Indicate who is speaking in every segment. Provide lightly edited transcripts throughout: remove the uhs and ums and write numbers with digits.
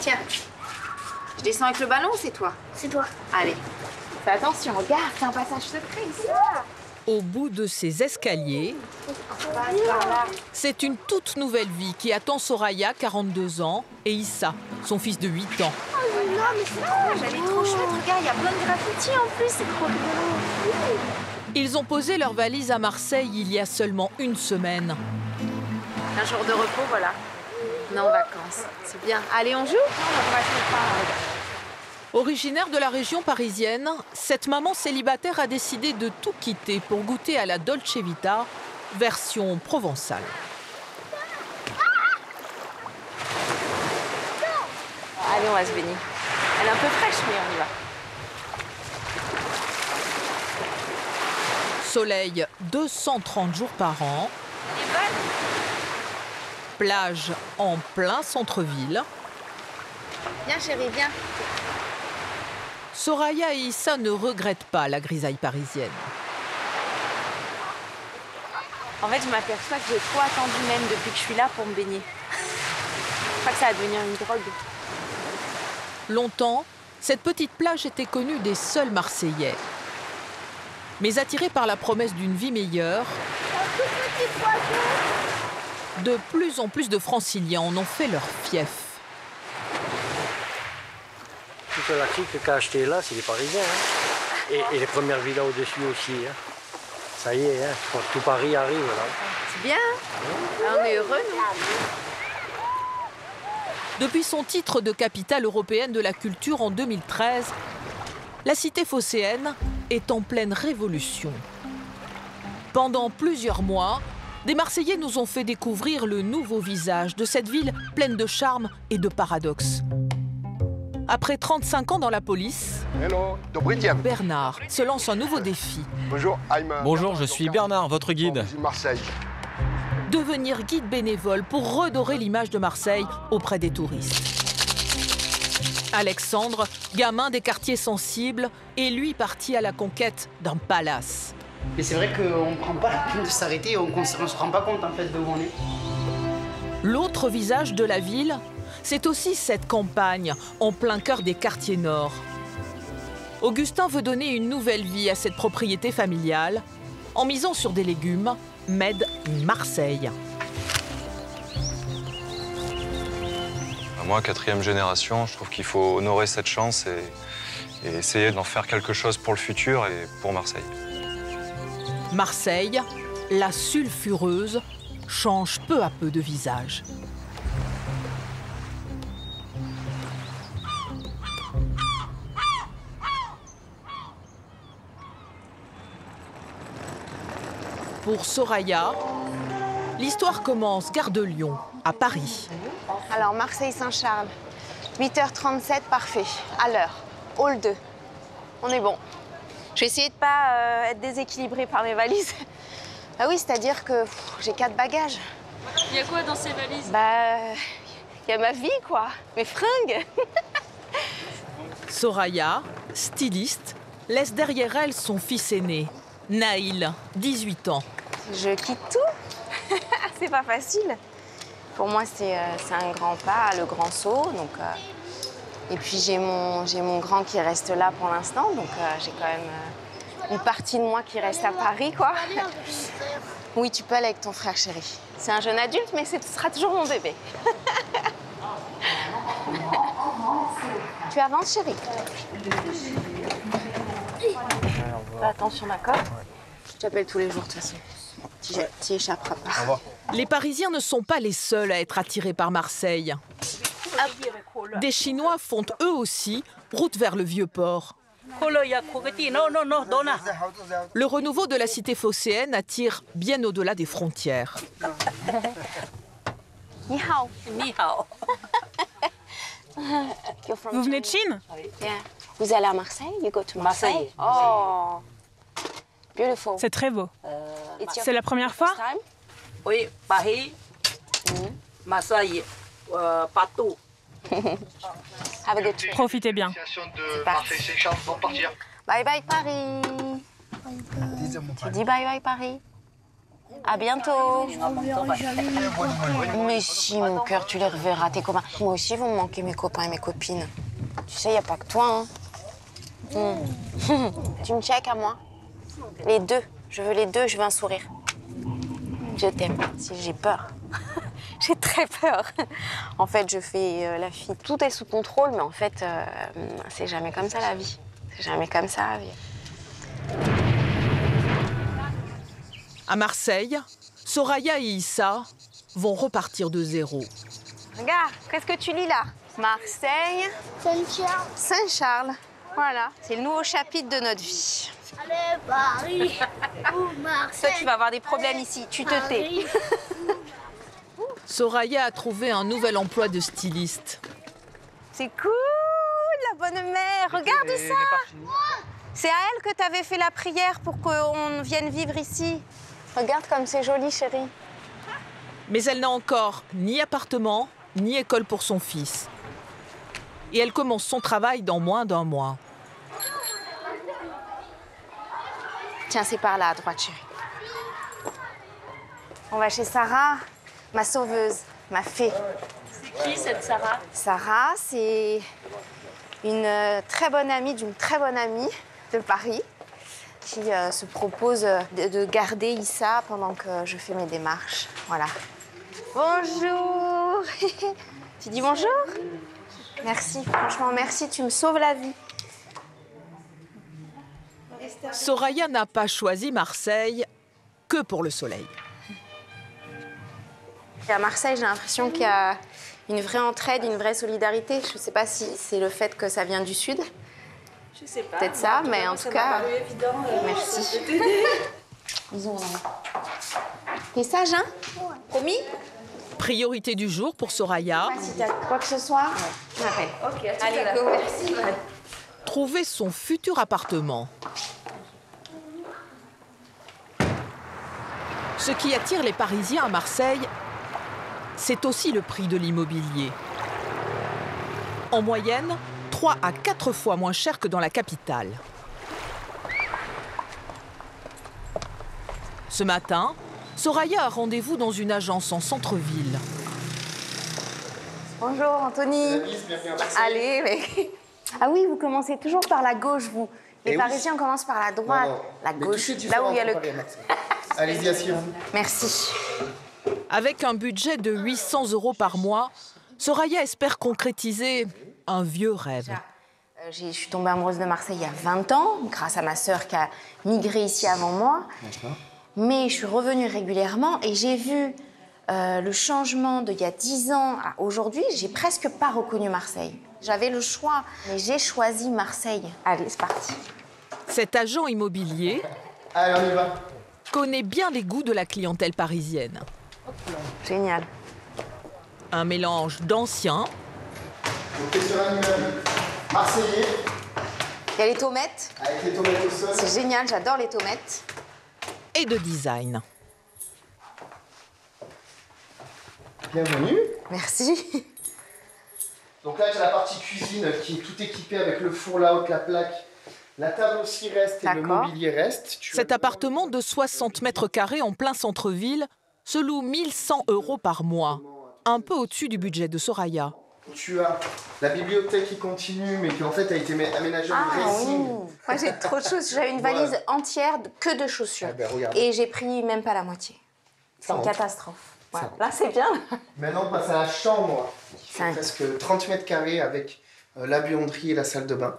Speaker 1: Tiens. Je descends avec le ballon ou c'est toi?
Speaker 2: C'est toi.
Speaker 1: Allez. Fais attention, regarde, c'est un passage secret ici.
Speaker 3: Au bout de ces escaliers, c'est une toute nouvelle vie qui attend Soraya, 42 ans, et Issa, son fils de 8 ans.
Speaker 2: Oh non, mais c'est trop
Speaker 1: Elle est trop chouette, regarde, il y a plein de graffitis en plus, c'est trop rigolo.
Speaker 3: Ils ont posé leurs valises à Marseille il y a seulement une semaine.
Speaker 1: Un jour de repos, voilà. On est en vacances, c'est bien. Allez, on joue?
Speaker 3: Originaire de la région parisienne, cette maman célibataire a décidé de tout quitter pour goûter à la Dolce Vita, version provençale.
Speaker 1: Allez, on va se baigner. Elle est un peu fraîche, mais on y va.
Speaker 3: Soleil 230 jours par an.
Speaker 1: Elle est bonne?
Speaker 3: Plage en plein centre-ville.
Speaker 1: Viens, chérie, viens.
Speaker 3: Soraya et Issa ne regrettent pas la grisaille parisienne.
Speaker 1: En fait, je m'aperçois que j'ai trop attendu même depuis que je suis là pour me baigner. Je crois que ça va devenir une drogue.
Speaker 3: Longtemps, cette petite plage était connue des seuls Marseillais. Mais attirés par la promesse d'une vie meilleure, de plus en plus de Franciliens en ont fait leur fief.
Speaker 4: Toute la crique qu'a acheté là, c'est les Parisiens. Hein. Et les premières villas au-dessus aussi. Hein. Ça y est, hein. Tout Paris arrive là.
Speaker 1: C'est bien. Là, on est heureux, nous.
Speaker 3: Depuis son titre de capitale européenne de la culture en 2013, la cité phocéenne est en pleine révolution. Pendant plusieurs mois, des Marseillais nous ont fait découvrir le nouveau visage de cette ville pleine de charme et de paradoxes. Après 35 ans dans la police, Bernard se lance un nouveau défi.
Speaker 5: Bonjour, je suis Bernard, votre guide.
Speaker 3: Devenir guide bénévole pour redorer l'image de Marseille auprès des touristes. Alexandre, gamin des quartiers sensibles, est lui parti à la conquête d'un palace.
Speaker 6: Mais c'est vrai qu'on ne prend pas la peine de s'arrêter, on ne se rend pas compte en fait de où on est.
Speaker 3: L'autre visage de la ville, c'est aussi cette campagne en plein cœur des quartiers nord. Augustin veut donner une nouvelle vie à cette propriété familiale en misant sur des légumes made in Marseille.
Speaker 7: Moi, 4e génération, je trouve qu'il faut honorer cette chance et essayer d'en faire quelque chose pour le futur et pour Marseille.
Speaker 3: Marseille, la sulfureuse, change peu à peu de visage. Pour Soraya, l'histoire commence gare de Lyon, à Paris.
Speaker 1: Alors, Marseille-Saint-Charles, 8h37, parfait. À l'heure, hall 2. On est bon. Je vais essayer de ne pas être déséquilibrée par mes valises. Ah oui, c'est-à-dire que j'ai 4 bagages.
Speaker 8: Il y a quoi dans ces valises?
Speaker 1: Bah, il y a ma vie, quoi. Mes fringues.
Speaker 3: Soraya, styliste, laisse derrière elle son fils aîné, Naïl, 18 ans.
Speaker 1: Je quitte tout. C'est pas facile. Pour moi, c'est un grand pas, le grand saut. Donc, et puis, j'ai mon grand qui reste là pour l'instant. Donc, j'ai quand même une partie de moi qui reste à Paris, quoi. Oui, tu peux aller avec ton frère, chéri. C'est un jeune adulte, mais ce sera toujours mon bébé. Tu avances, chéri. Fais attention, d'accord? Je t'appelle tous les jours, de toute façon. Tu échapperas pas.
Speaker 3: Les Parisiens ne sont pas les seuls à être attirés par Marseille. Des Chinois font eux aussi route vers le Vieux-Port. Le renouveau de la cité phocéenne attire bien au-delà des frontières.
Speaker 1: Ni hao.
Speaker 8: Ni hao. Vous venez de Chine?
Speaker 1: Yeah. Vous allez à Marseille? You go to Marseille? Oh, beautiful.
Speaker 8: C'est très beau.
Speaker 1: It's your
Speaker 8: C'est la première fois?
Speaker 1: first time?
Speaker 9: Oui, Paris, Marseille, partout.
Speaker 1: Have a good trip.
Speaker 8: Profitez bien.
Speaker 1: Bye bye Paris. Tu dis bye bye Paris. À bientôt. Mais si, mon cœur, tu les reverras, tes copains. Moi aussi, ils vont me manquer, mes copains et mes copines. Tu sais, il n'y a pas que toi, hein. Tu me checkes à moi? Les deux. Je veux les deux, je veux un sourire. Je t'aime. Si j'ai peur. J'ai très peur. En fait, je fais la fille. Tout est sous contrôle, mais en fait, c'est jamais comme ça, la vie. C'est jamais comme ça, la vie.
Speaker 3: À Marseille, Soraya et Issa vont repartir de zéro.
Speaker 1: Regarde, qu'est-ce que tu lis là? Marseille.
Speaker 2: Saint-Charles.
Speaker 1: Saint-Charles. Voilà, c'est le nouveau chapitre de notre vie.
Speaker 2: Allez, Paris. Ou Marseille.
Speaker 1: Toi, tu vas avoir des problèmes ici. Tu te tais.
Speaker 3: Soraya a trouvé un nouvel emploi de styliste.
Speaker 1: C'est cool, la bonne mère. Regarde ça. C'est à elle que tu avais fait la prière pour qu'on vienne vivre ici. Regarde comme c'est joli, chérie.
Speaker 3: Mais elle n'a encore ni appartement, ni école pour son fils. Et elle commence son travail dans moins d'un mois.
Speaker 1: Tiens, c'est par là, à droite, chérie. On va chez Sarah, ma sauveuse, ma fée.
Speaker 8: C'est qui cette Sarah?
Speaker 1: Sarah, c'est une très bonne amie d'une très bonne amie de Paris qui se propose de garder Issa pendant que je fais mes démarches. Voilà. Bonjour. Tu dis bonjour? Merci, franchement, merci, tu me sauves la vie.
Speaker 3: Soraya n'a pas choisi Marseille que pour le soleil.
Speaker 1: À Marseille, j'ai l'impression qu'il y a une vraie entraide, une vraie solidarité. Je ne sais pas si c'est le fait que ça vient du Sud.
Speaker 8: Je sais pas.
Speaker 1: Peut-être ça, mais en tout cas,
Speaker 8: évident,
Speaker 1: merci. Bisous, maman. T'es sage, hein? Promis?
Speaker 3: Priorité du jour pour Soraya,
Speaker 1: Si t'as quoi que ce soit, tu m'appelles.
Speaker 8: Ok, à tout
Speaker 1: Allez,
Speaker 8: à l'heure.
Speaker 1: go, merci.
Speaker 3: trouver son futur appartement. Ce qui attire les Parisiens à Marseille, c'est aussi le prix de l'immobilier. En moyenne, 3 à 4 fois moins cher que dans la capitale. Ce matin, Soraya a rendez-vous dans une agence en centre-ville.
Speaker 1: Bonjour, Anthony. Allez, mais... Ah oui, vous commencez toujours par la gauche, vous. Les Parisiens commencent par la droite.
Speaker 6: Non, non.
Speaker 1: La
Speaker 6: Mais
Speaker 1: gauche,
Speaker 6: tout est
Speaker 1: là où il y a le...
Speaker 6: différent pour Paris, allez-y, asseyez-vous.
Speaker 1: Merci.
Speaker 3: Avec un budget de 800 € par mois, Soraya espère concrétiser un vieux rêve.
Speaker 1: Je suis tombée amoureuse de Marseille il y a 20 ans, grâce à ma sœur qui a migré ici avant moi. Mais je suis revenue régulièrement et j'ai vu le changement d'il y a 10 ans à aujourd'hui. J'ai presque pas reconnu Marseille. J'avais le choix, mais j'ai choisi Marseille. Allez, c'est parti.
Speaker 3: Cet agent immobilier
Speaker 6: Allez, on y va.
Speaker 3: connaît bien les goûts de la clientèle parisienne.
Speaker 1: Génial.
Speaker 3: Un mélange d'anciens
Speaker 6: On est sur un immeuble marseillais,
Speaker 1: Il y a les tomates.
Speaker 6: avec les tomates au sol.
Speaker 1: C'est génial, j'adore les tomates.
Speaker 3: et de design.
Speaker 6: Bienvenue.
Speaker 1: Merci.
Speaker 6: Donc là, j'ai la partie cuisine qui est tout équipée avec le four, la haute, la plaque. La table aussi reste et le
Speaker 1: D'accord.
Speaker 6: mobilier reste.
Speaker 3: Cet appartement de 60 mètres carrés en plein centre-ville se loue 1 100 € par mois, un peu au-dessus du budget de Soraya.
Speaker 6: Tu as la bibliothèque qui continue, mais qui en fait a été aménagée en
Speaker 1: Ah oui.
Speaker 6: dressing.
Speaker 1: Moi, j'ai trop de choses. J'avais une valise entière que de chaussures.
Speaker 6: Ah ben, regarde.
Speaker 1: Et j'ai pris même pas la moitié. C'est
Speaker 6: Ça
Speaker 1: une
Speaker 6: rentre.
Speaker 1: catastrophe. Voilà.
Speaker 6: rentre.
Speaker 1: Là, c'est bien.
Speaker 6: Maintenant, on passe à la chambre, qui fait
Speaker 1: Cinq.
Speaker 6: presque 30 mètres carrés avec la buanderie et la salle de bain.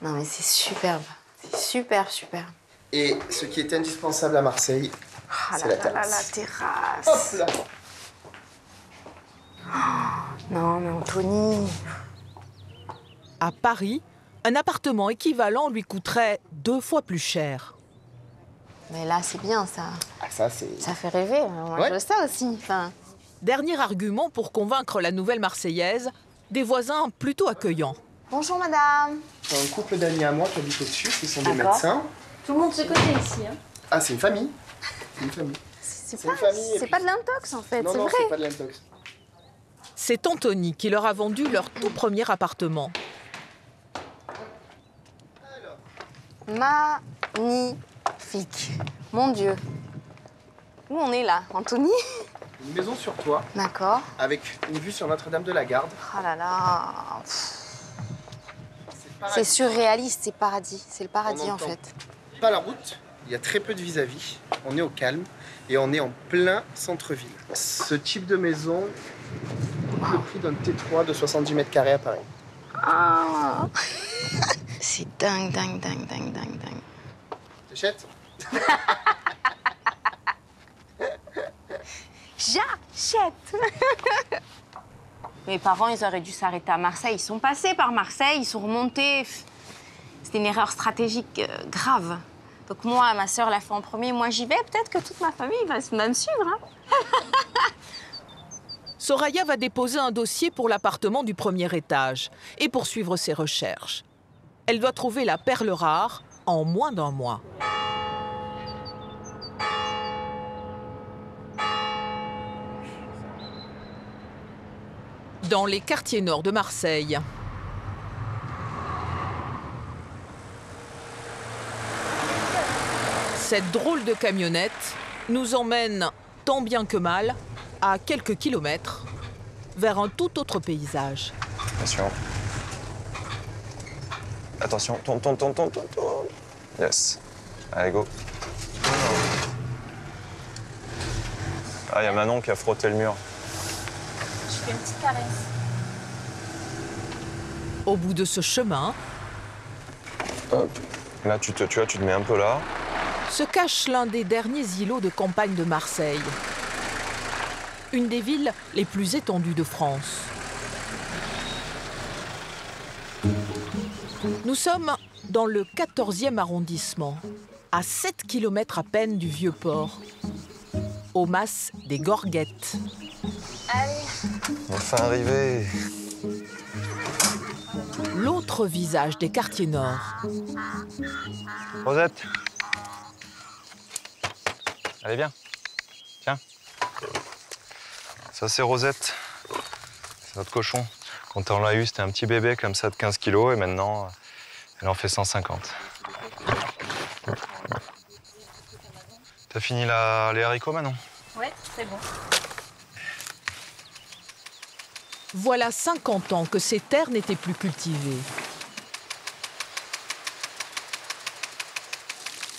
Speaker 1: Non, mais c'est superbe. C'est super, superbe.
Speaker 6: Et ce qui est indispensable à Marseille,
Speaker 1: Ah
Speaker 6: c'est
Speaker 1: là
Speaker 6: la
Speaker 1: là là, la
Speaker 6: terrasse.
Speaker 1: terrasse.
Speaker 6: Hop là.
Speaker 1: Non, mais Anthony.
Speaker 3: À Paris, un appartement équivalent lui coûterait 2 fois plus cher.
Speaker 1: Mais là, c'est bien, ça.
Speaker 6: Ah, ça, c'est...
Speaker 1: Ça fait rêver. Moi,
Speaker 6: Ouais.
Speaker 1: je veux ça aussi. Enfin,
Speaker 3: Dernier argument pour convaincre la nouvelle Marseillaise, des voisins plutôt accueillants.
Speaker 1: bonjour, madame.
Speaker 6: C'est un couple d'amis à moi qui habite au-dessus, qui sont des
Speaker 1: D'accord.
Speaker 6: médecins.
Speaker 8: Tout le monde se connaît ici. Hein.
Speaker 6: Ah, c'est une famille. C'est une famille.
Speaker 1: C'est
Speaker 6: C'est
Speaker 1: pas,
Speaker 6: une famille, et
Speaker 1: c'est
Speaker 6: puis-
Speaker 1: pas de l'intox, en fait.
Speaker 6: Non,
Speaker 1: C'est
Speaker 6: non,
Speaker 1: vrai.
Speaker 6: c'est pas de l'intox.
Speaker 3: C'est Anthony qui leur a vendu leur tout premier appartement.
Speaker 1: Magnifique. Mon Dieu. Où on est là, Anthony?
Speaker 6: Une maison sur toit,
Speaker 1: D'accord.
Speaker 6: avec une vue sur Notre-Dame-de-la-Garde.
Speaker 1: Oh là là. C'est surréaliste, c'est paradis. C'est le paradis en fait.
Speaker 6: Pas la route, il y a très peu de vis-à-vis. On est au calme et on est en plein centre-ville. Ce type de maison, le prix d'un T3 de 70 mètres carrés à Paris.
Speaker 1: Ah. C'est dingue.
Speaker 6: T'achètes?
Speaker 1: J'achète. Mes parents, ils auraient dû s'arrêter à Marseille. Ils sont passés par Marseille, ils sont remontés. C'était une erreur stratégique grave. Donc moi, ma sœur l'a fait en premier, moi j'y vais. Peut-être que toute ma famille va me suivre. Hein.
Speaker 3: Soraya va déposer un dossier pour l'appartement du premier étage et poursuivre ses recherches. Elle doit trouver la perle rare en moins d'1 mois. Dans les quartiers nord de Marseille. Cette drôle de camionnette nous emmène, tant bien que mal, à quelques kilomètres, vers un tout autre paysage.
Speaker 7: Attention. Attention, tourne. Yes. Allez, go. Ah, il y a Manon qui a frotté le mur.
Speaker 8: Je fais une petite caresse.
Speaker 3: Au bout de ce chemin,
Speaker 7: Hop. Là, tu te mets un peu là.
Speaker 3: se cache l'un des derniers îlots de campagne de Marseille. Une des villes les plus étendues de France. Nous sommes dans le 14e arrondissement, à 7 km à peine du Vieux-Port, au mas des Gorguettes.
Speaker 7: Enfin arrivé.
Speaker 3: L'autre visage des quartiers nord.
Speaker 7: Rosette. Allez, viens. Tiens. Ça, c'est Rosette. C'est notre cochon. Quand on l'a eu, c'était un petit bébé comme ça de 15 kilos et maintenant, elle en fait 150. T'as fini les haricots, Manon?
Speaker 8: Ouais, c'est bon.
Speaker 3: Voilà 50 ans que ces terres n'étaient plus cultivées.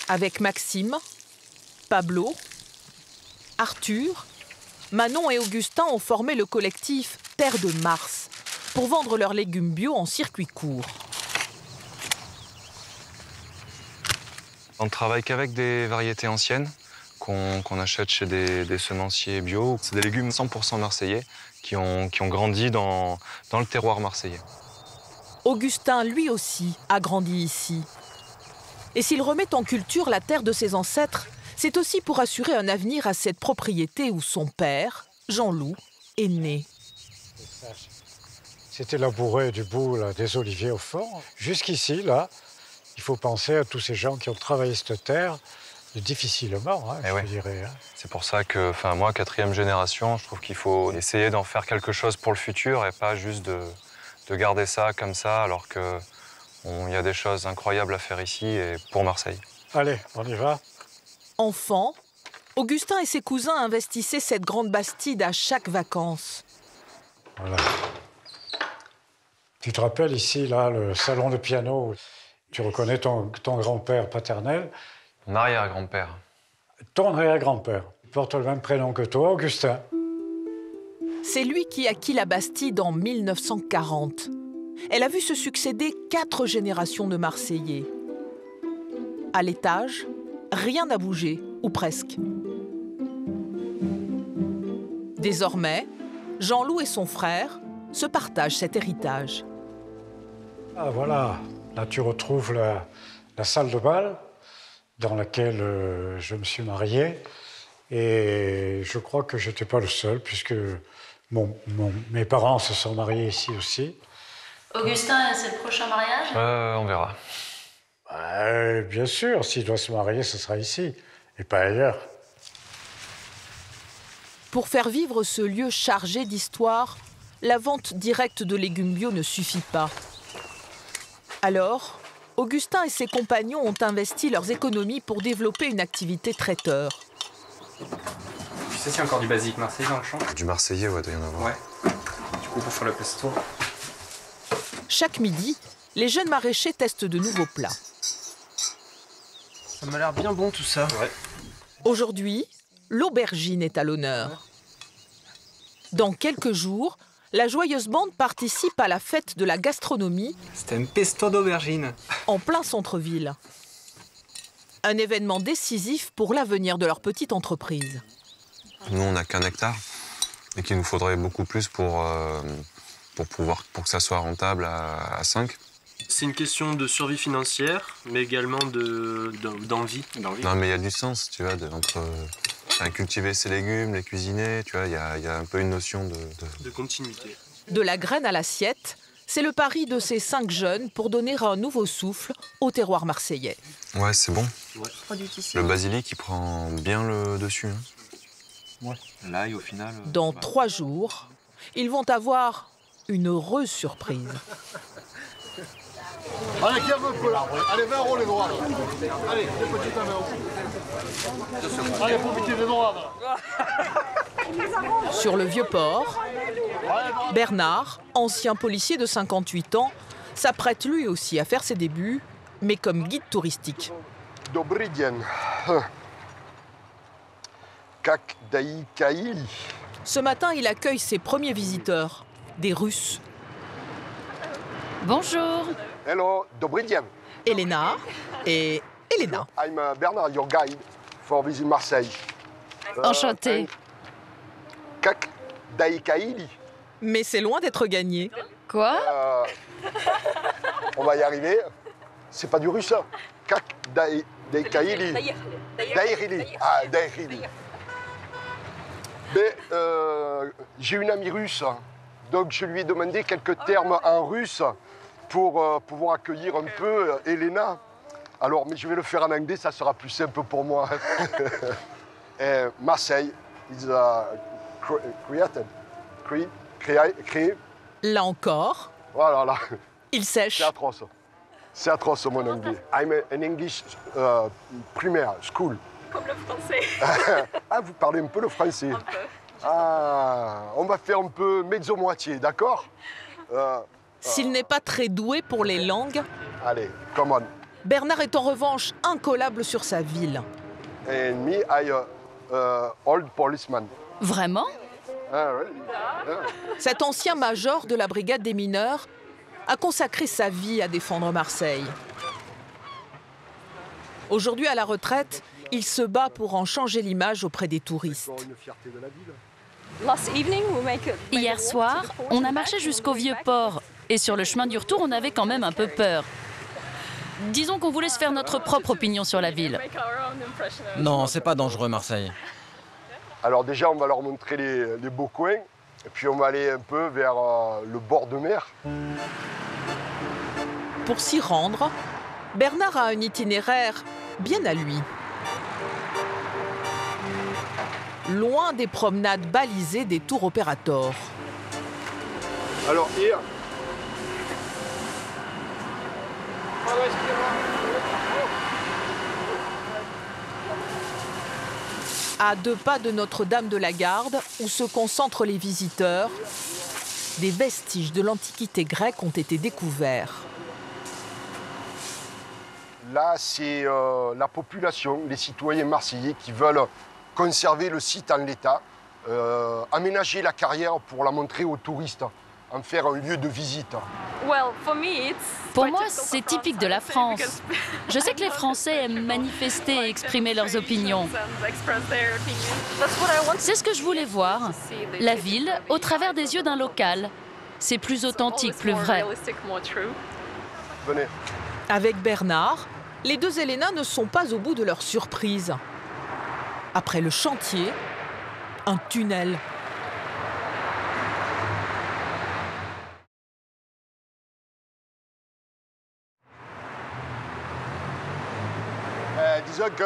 Speaker 3: Avec Maxime, Pablo, Arthur, Manon et Augustin ont formé le collectif Terre de Mars pour vendre leurs légumes bio en circuit court.
Speaker 7: On ne travaille qu'avec des variétés anciennes qu'on achète chez des semenciers bio. C'est des légumes 100% marseillais qui ont grandi dans le terroir marseillais.
Speaker 3: Augustin, lui aussi, a grandi ici. Et s'il remet en culture la terre de ses ancêtres, c'est aussi pour assurer un avenir à cette propriété où son père, Jean-Loup, est né.
Speaker 10: C'était labouré du bout là, des oliviers au fond. Jusqu'ici, là, il faut penser à tous ces gens qui ont travaillé cette terre difficilement, hein, je dirais. Hein.
Speaker 7: C'est pour ça que, moi, 4e génération, je trouve qu'il faut essayer d'en faire quelque chose pour le futur et pas juste de garder ça comme ça, alors qu'il y a des choses incroyables à faire ici et pour Marseille.
Speaker 10: Allez, on y va.
Speaker 3: Enfant, Augustin et ses cousins investissaient cette grande bastide à chaque vacances.
Speaker 10: Voilà. Tu te rappelles ici, là, le salon de piano. Tu reconnais ton grand-père paternel.
Speaker 7: Mon arrière-grand-père.
Speaker 10: Ton arrière-grand-père. Il porte le même prénom que toi, Augustin.
Speaker 3: C'est lui qui acquit la Bastide en 1940. Elle a vu se succéder 4 générations de Marseillais. À l'étage, rien n'a bougé, ou presque. Désormais, Jean-Loup et son frère se partagent cet héritage.
Speaker 10: Ah voilà, là tu retrouves la salle de bal dans laquelle je me suis marié. Et je crois que je n'étais pas le seul, puisque mes parents se sont mariés ici aussi.
Speaker 8: Augustin, c'est le prochain mariage?
Speaker 7: On verra.
Speaker 10: Bien sûr, s'il doit se marier, ce sera ici, et pas ailleurs.
Speaker 3: Pour faire vivre ce lieu chargé d'histoire, la vente directe de légumes bio ne suffit pas. Alors, Augustin et ses compagnons ont investi leurs économies pour développer une activité traiteur.
Speaker 11: Tu sais s'il y a encore du basique marseillais dans le champ?
Speaker 7: Du marseillais, ouais, doit y en avoir.
Speaker 11: Ouais. Du coup, pour faire le pesto.
Speaker 3: Chaque midi, les jeunes maraîchers testent de nouveaux plats.
Speaker 11: Ça m'a l'air bien bon tout ça. Ouais.
Speaker 3: Aujourd'hui, l'aubergine est à l'honneur. Dans quelques jours, la joyeuse bande participe à la fête de la gastronomie.
Speaker 11: C'était un pesto d'aubergine.
Speaker 3: En plein centre-ville. Un événement décisif pour l'avenir de leur petite entreprise.
Speaker 7: Nous, on n'a qu'un hectare et qu'il nous faudrait beaucoup plus pour que ça soit rentable à 5.
Speaker 12: C'est une question de survie financière, mais également d'envie.
Speaker 7: Non, mais il y a du sens, tu vois, entre cultiver ses légumes, les cuisiner, tu vois, il y a un peu une notion
Speaker 12: de continuité.
Speaker 3: De la graine à l'assiette, c'est le pari de ces 5 jeunes pour donner un nouveau souffle au terroir marseillais.
Speaker 7: Ouais, c'est bon.
Speaker 12: Ouais.
Speaker 7: Le basilic, il prend bien le dessus. Hein.
Speaker 11: Ouais. L'ail, au final...
Speaker 3: Dans 3 jours, ils vont avoir une heureuse surprise.
Speaker 13: Allez, qui a un peu là? Allez, 20 € les droits. Allez, les petites à 20 €. Allez, pour piquer les droits.
Speaker 3: Sur le Vieux-Port, Bernard, ancien policier de 58 ans, s'apprête lui aussi à faire ses débuts, mais comme guide touristique.
Speaker 13: Dobry dzień. Kak dai kaili.
Speaker 3: Ce matin, il accueille ses premiers visiteurs, des Russes.
Speaker 14: Bonjour.
Speaker 13: Hello, dobry dzień.
Speaker 3: Elena et Elena.
Speaker 13: I'm Bernard, your guide for visit Marseille.
Speaker 14: Enchanté.
Speaker 13: Kak dai kaili.
Speaker 3: Mais c'est loin d'être gagné.
Speaker 14: Quoi?
Speaker 13: On va y arriver. C'est pas du russe, ça. Kak dai kaili. Dairili. Ah, dairili. Mais j'ai une amie russe, donc je lui ai demandé quelques termes en russe pour pouvoir accueillir un peu Elena. Alors, mais je vais le faire en anglais, ça sera plus simple pour moi. Marseille is créé.
Speaker 3: Là encore.
Speaker 13: Voilà, là.
Speaker 3: Il sèche.
Speaker 13: C'est atroce. C'est atroce, mon anglais. I'm an English primaire school.
Speaker 8: Comme le français.
Speaker 13: Ah, vous parlez un peu le français.
Speaker 8: Un peu.
Speaker 13: Ah, on va faire un peu mezzo-moitié, d'accord?
Speaker 3: S'il n'est pas très doué pour les langues,
Speaker 13: allez, come on.
Speaker 3: Bernard est en revanche incollable sur sa ville.
Speaker 13: And me, I old policeman.
Speaker 14: Vraiment?
Speaker 13: Ah, really? Yeah.
Speaker 3: Cet ancien major de la brigade des mineurs a consacré sa vie à défendre Marseille. Aujourd'hui à la retraite, il se bat pour en changer l'image auprès des touristes.
Speaker 14: Hier soir, on a marché jusqu'au Vieux-Port. Et sur le chemin du retour, on avait quand même un peu peur. Disons qu'on voulait se faire notre propre opinion sur la ville.
Speaker 5: Non, c'est pas dangereux, Marseille.
Speaker 13: Alors déjà, on va leur montrer les beaux coins. Et puis on va aller un peu vers le bord de mer.
Speaker 3: Pour s'y rendre, Bernard a un itinéraire bien à lui. Loin des promenades balisées des tours opérateurs.
Speaker 13: Alors, here.
Speaker 3: À 2 pas de Notre-Dame de la Garde, où se concentrent les visiteurs, des vestiges de l'Antiquité grecque ont été découverts.
Speaker 13: Là, c'est la population, les citoyens marseillais qui veulent conserver le site en l'état, aménager la carrière pour la montrer aux touristes, en faire un lieu de visite.
Speaker 14: Pour moi, c'est typique de la France. Je sais que les Français aiment manifester et exprimer leurs opinions. C'est ce que je voulais voir. La ville au travers des yeux d'un local. C'est plus authentique, plus vrai.
Speaker 13: Venez.
Speaker 3: Avec Bernard, les 2 Elena ne sont pas au bout de leur surprise. Après le chantier, un tunnel.
Speaker 13: Disons que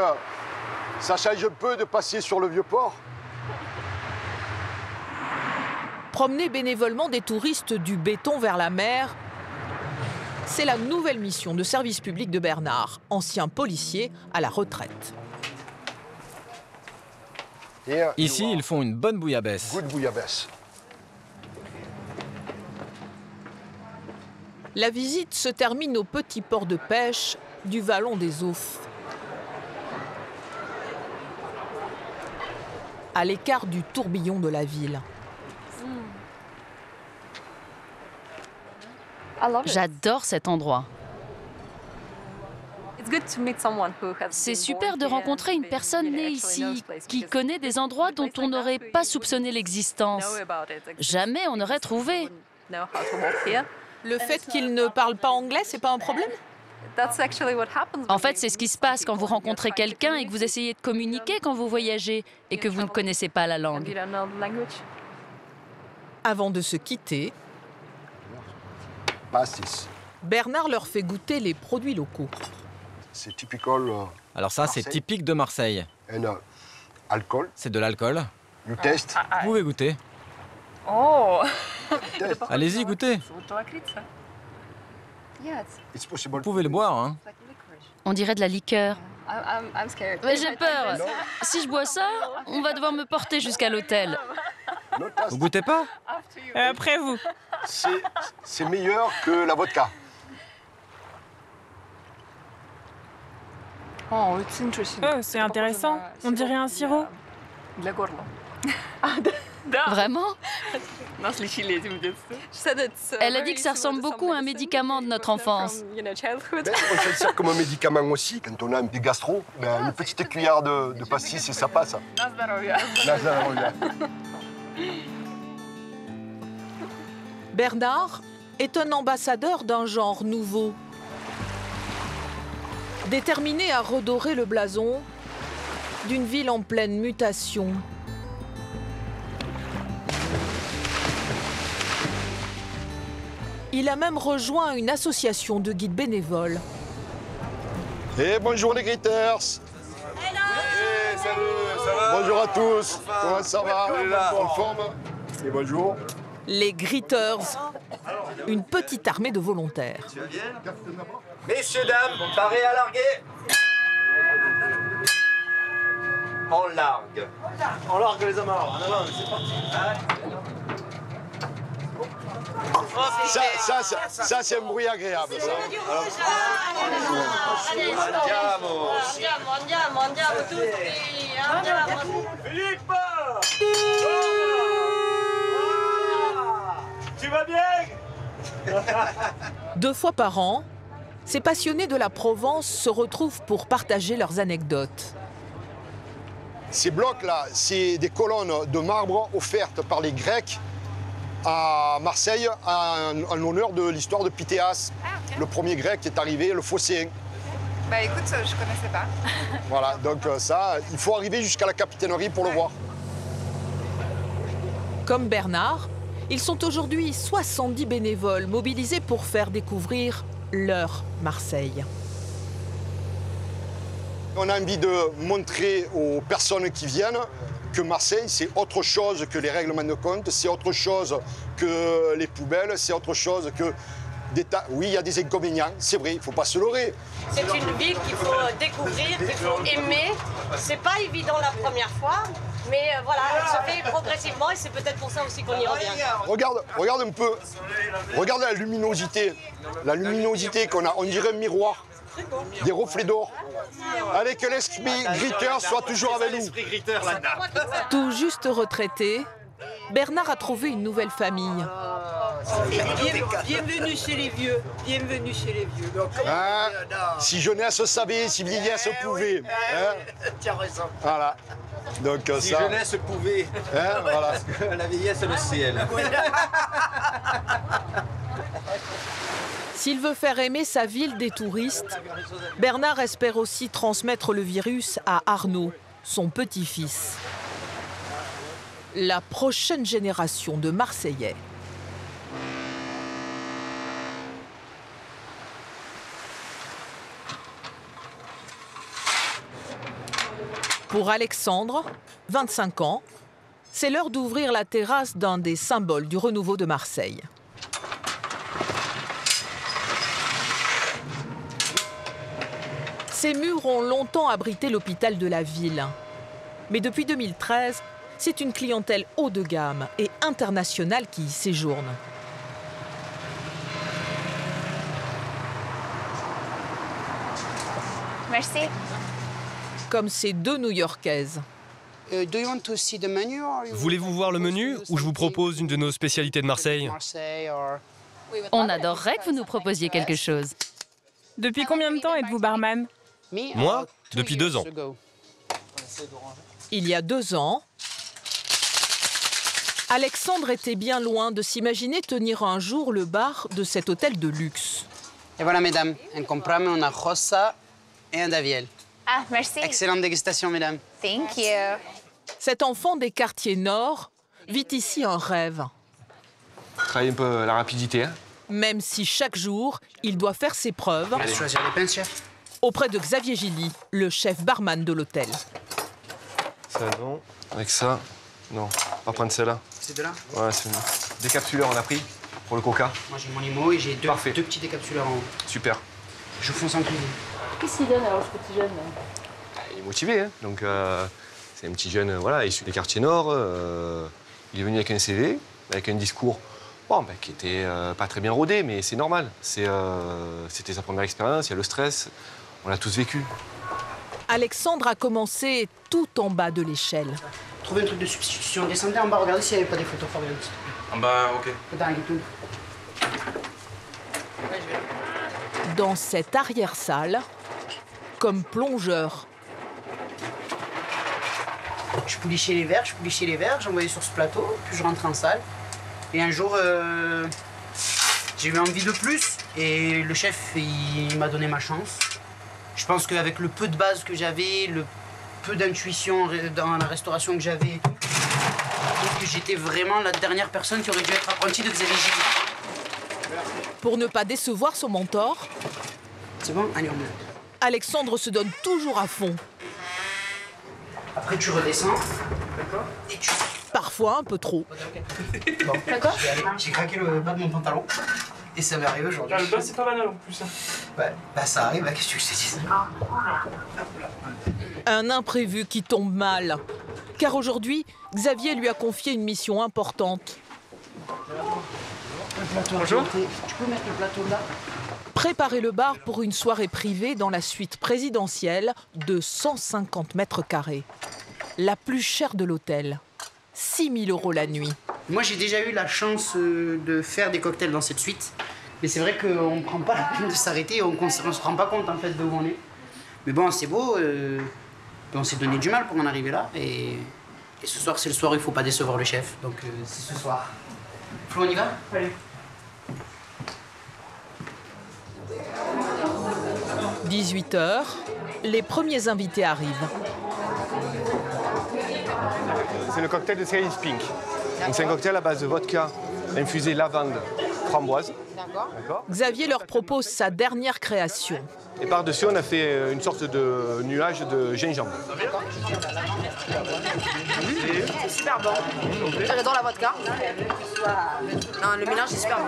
Speaker 13: ça change un peu de passer sur le Vieux-Port.
Speaker 3: Promener bénévolement des touristes du béton vers la mer, c'est la nouvelle mission de service public de Bernard, ancien policier à la retraite.
Speaker 5: Ici, ils font une bonne bouillabaisse.
Speaker 13: Good bouillabaisse.
Speaker 3: La visite se termine au petit port de pêche du Vallon des Oufs. À l'écart du tourbillon de la ville.
Speaker 14: J'adore cet endroit. C'est super de rencontrer une personne née ici, qui connaît des endroits dont on n'aurait pas soupçonné l'existence. Jamais on n'aurait trouvé.
Speaker 3: Le fait qu'ils ne parlent pas anglais, c'est pas un problème?
Speaker 14: En fait, c'est ce qui se passe quand vous rencontrez quelqu'un et que vous essayez de communiquer quand vous voyagez et que vous ne connaissez pas la langue.
Speaker 3: Avant de se quitter,
Speaker 13: Pastis.
Speaker 3: Bernard leur fait goûter les produits locaux.
Speaker 13: C'est typical.
Speaker 5: Alors ça, c'est typique de Marseille.
Speaker 13: Alcool.
Speaker 5: C'est de l'alcool.
Speaker 13: You taste.
Speaker 5: Vous pouvez goûter.
Speaker 8: Oh.
Speaker 5: Allez-y, goûtez. Vous pouvez le boire, hein.
Speaker 14: On dirait de la liqueur. Mais j'ai peur. Si je bois ça, on va devoir me porter jusqu'à l'hôtel.
Speaker 5: Vous goûtez pas?
Speaker 8: Après vous.
Speaker 13: C'est meilleur que la vodka.
Speaker 8: Oh, c'est intéressant. On dirait un sirop.
Speaker 14: Vraiment? Elle a dit que ça ressemble beaucoup à un médicament de notre enfance.
Speaker 13: On fait ça comme un médicament aussi. Quand on a des gastro, une petite cuillère de pastis et ça passe.
Speaker 3: Bernard est un ambassadeur d'un genre nouveau. Déterminé à redorer le blason d'une ville en pleine mutation. Il a même rejoint une association de guides bénévoles.
Speaker 13: Et bonjour les Gritters.
Speaker 15: Hey, salut, ça va?
Speaker 13: Bonjour à tous. Comment ça va? En forme? Et bonjour.
Speaker 3: Les Gritters, une petite armée de volontaires.
Speaker 15: Messieurs, dames, parés à larguer. On largue. On largue les amarres. En avant, c'est parti.
Speaker 13: Ça c'est un bruit agréable. Ça.
Speaker 15: Philippe! Tu vas bien?
Speaker 3: 2 fois par an, ces passionnés de la Provence se retrouvent pour partager leurs anecdotes.
Speaker 13: Ces blocs-là, c'est des colonnes de marbre offertes par les Grecs à Marseille en l'honneur de l'histoire de Pythéas, le premier grec qui est arrivé, le Phocéen.
Speaker 16: Bah écoute, je connaissais pas.
Speaker 13: Voilà, donc ça, il faut arriver jusqu'à la capitainerie pour le voir.
Speaker 3: Comme Bernard, ils sont aujourd'hui 70 bénévoles mobilisés pour faire découvrir leur Marseille.
Speaker 13: On a envie de montrer aux personnes qui viennent que Marseille, c'est autre chose que les règlements de compte, c'est autre chose que les poubelles, c'est autre chose que des tas. Oui, il y a des inconvénients, c'est vrai, il ne faut pas se leurrer.
Speaker 17: C'est une ville qu'il faut découvrir, qu'il faut aimer. C'est pas évident la première fois, mais voilà, elle se fait progressivement et c'est peut-être pour ça aussi qu'on y revient.
Speaker 13: Regarde un peu, regarde la luminosité qu'on a, on dirait un miroir, des reflets d'or. Allez, que l'esprit Gritter soit toujours avec nous.
Speaker 3: Tout juste retraité, Bernard a trouvé une nouvelle famille.
Speaker 9: Bienvenue chez les vieux, bienvenue chez les vieux.
Speaker 13: Hein, si jeunesse savait, si vieillesse pouvait. Hein.
Speaker 15: Tu as raison.
Speaker 13: Voilà. Donc,
Speaker 15: si
Speaker 13: ça...
Speaker 15: jeunesse pouvait.
Speaker 13: Hein, voilà.
Speaker 15: Parce que la vieillesse, le ciel.
Speaker 3: S'il veut faire aimer sa ville des touristes, Bernard espère aussi transmettre le virus à Arnaud, son petit-fils. La prochaine génération de Marseillais. Pour Alexandre, 25 ans, c'est l'heure d'ouvrir la terrasse d'un des symboles du renouveau de Marseille. Ces murs ont longtemps abrité l'hôpital de la ville. Mais depuis 2013, c'est une clientèle haut de gamme et internationale qui y séjourne.
Speaker 1: Merci.
Speaker 3: Comme ces deux New-Yorkaises.
Speaker 18: Voulez-vous voir le menu ou je vous propose une de nos spécialités de Marseille?
Speaker 14: On adorerait que vous nous proposiez quelque chose.
Speaker 8: Depuis combien de temps êtes-vous barman?
Speaker 18: Moi, depuis 2 ans.
Speaker 3: Il y a 2 ans, Alexandre était bien loin de s'imaginer tenir un jour le bar de cet hôtel de luxe.
Speaker 19: Et voilà, mesdames, comprame un rosa et un daviel.
Speaker 1: Ah, merci.
Speaker 19: Excellente dégustation, mesdames.
Speaker 1: Thank you.
Speaker 3: Cet enfant des quartiers nord vit ici un rêve.
Speaker 11: Travailler un peu la rapidité. Hein.
Speaker 3: Même si chaque jour, il doit faire ses preuves
Speaker 19: Choisir les pinces, chef.
Speaker 3: auprès de Xavier Gilly, le chef barman de l'hôtel.
Speaker 11: Ça, non. Avec ça, non. On va prendre celle-là.
Speaker 19: C'est de là?
Speaker 11: Ouais, c'est une... Décapsuleur, on a pris pour le coca.
Speaker 19: Moi, j'ai mon limo et j'ai deux petits décapsuleurs en haut.
Speaker 11: Super.
Speaker 19: Je fonce en cuisine.
Speaker 14: Qu'est-ce qu'il donne alors, ce petit jeune?
Speaker 11: Il est motivé, hein. Donc c'est un petit jeune, voilà, issu des quartiers nord. Il est venu avec un CV, avec un discours bon, qui était pas très bien rodé, mais c'est normal. C'était sa première expérience, il y a le stress, on l'a tous vécu.
Speaker 3: Alexandre a commencé tout en bas de l'échelle.
Speaker 19: Trouvez un truc de substitution. Descendez en bas, regardez s'il n'y avait pas des photos Fabienne.
Speaker 11: En bas, ok.
Speaker 3: Dans cette arrière-salle, comme plongeur.
Speaker 19: Je poulichais les verres, j'envoyais sur ce plateau, puis je rentrais en salle. Et un jour, j'ai eu envie de plus, et le chef, il m'a donné ma chance. Je pense qu'avec le peu de base que j'avais, le peu d'intuition dans la restauration que j'avais et tout, je trouve que j'étais vraiment la dernière personne qui aurait dû être apprentie de Xavier Gilly.
Speaker 3: Pour ne pas décevoir son mentor,
Speaker 19: c'est bon? Allez, on monte.
Speaker 3: Alexandre se donne toujours à fond.
Speaker 19: Après, tu redescends. D'accord. Et tu...
Speaker 3: Parfois un peu trop.
Speaker 19: Bon. D'accord. J'ai craqué le bas de mon pantalon. Et ça m'est arrivé aujourd'hui.
Speaker 12: Le bas, c'est pas banal en plus.
Speaker 19: Ouais, bah ça arrive, qu'est-ce que je te dis?
Speaker 3: Un imprévu qui tombe mal. Car aujourd'hui, Xavier lui a confié une mission importante.
Speaker 19: Bonjour. Tu peux mettre le plateau là?
Speaker 3: Préparer le bar pour une soirée privée dans la suite présidentielle de 150 mètres carrés. La plus chère de l'hôtel. 6 000 € la nuit.
Speaker 19: Moi, j'ai déjà eu la chance de faire des cocktails dans cette suite. Mais c'est vrai qu'on ne prend pas la peine de s'arrêter, on ne se rend pas compte en fait de où on est. Mais bon, c'est beau, on s'est donné du mal pour en arriver là. Et ce soir, c'est le soir où il ne faut pas décevoir le chef. Donc c'est ce soir. Flo, on y va? Allez.
Speaker 3: 18 h, les premiers invités arrivent.
Speaker 11: C'est le cocktail de Cerise Pink. C'est un cocktail à base de vodka infusé lavande, framboise.
Speaker 3: Xavier leur propose sa dernière création.
Speaker 11: Et par-dessus, on a fait une sorte de nuage de gingembre.
Speaker 1: C'est super bon. J'adore la vodka. Non, le mélange est super bon.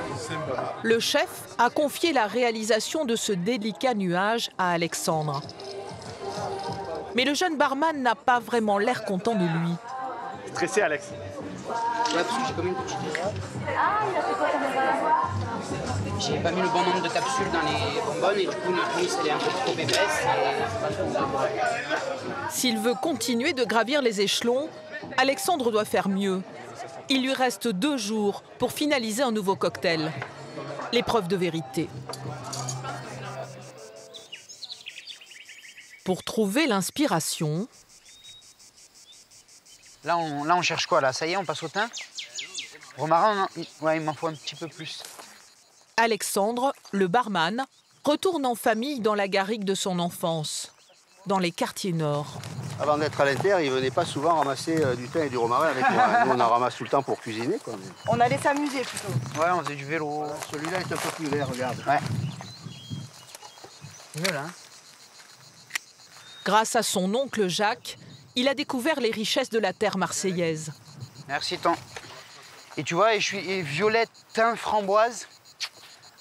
Speaker 3: Le chef a confié la réalisation de ce délicat nuage à Alexandre. Mais le jeune barman n'a pas vraiment l'air content de lui.
Speaker 11: Stressé, Alex?
Speaker 19: Ouais, parce que j'ai comme une petite erreur. J'ai pas mis le bon nombre de capsules dans les bonbonnes et du coup notre mousse elle est un peu trop épaisse.
Speaker 3: S'il veut continuer de gravir les échelons, Alexandre doit faire mieux. Il lui reste 2 jours pour finaliser un nouveau cocktail. L'épreuve de vérité. Pour trouver l'inspiration...
Speaker 19: Là, on cherche quoi, là? Ça y est, on passe au thym? Romarin, ouais, il m'en faut un petit peu plus.
Speaker 3: Alexandre, le barman, retourne en famille dans la garrigue de son enfance, dans les quartiers nord.
Speaker 20: Avant d'être à l'inter, il venait pas souvent ramasser du thym et du romarin avec moi. Nous, on en ramasse tout le temps pour cuisiner, quoi.
Speaker 17: On allait s'amuser plutôt.
Speaker 19: Ouais, on faisait du vélo.
Speaker 20: Voilà, celui-là est un peu plus vert, regarde.
Speaker 19: Ouais. Mieux, là.
Speaker 3: Grâce à son oncle Jacques, il a découvert les richesses de la terre marseillaise.
Speaker 19: Merci, Ton. Et tu vois, et violette, thym, framboise.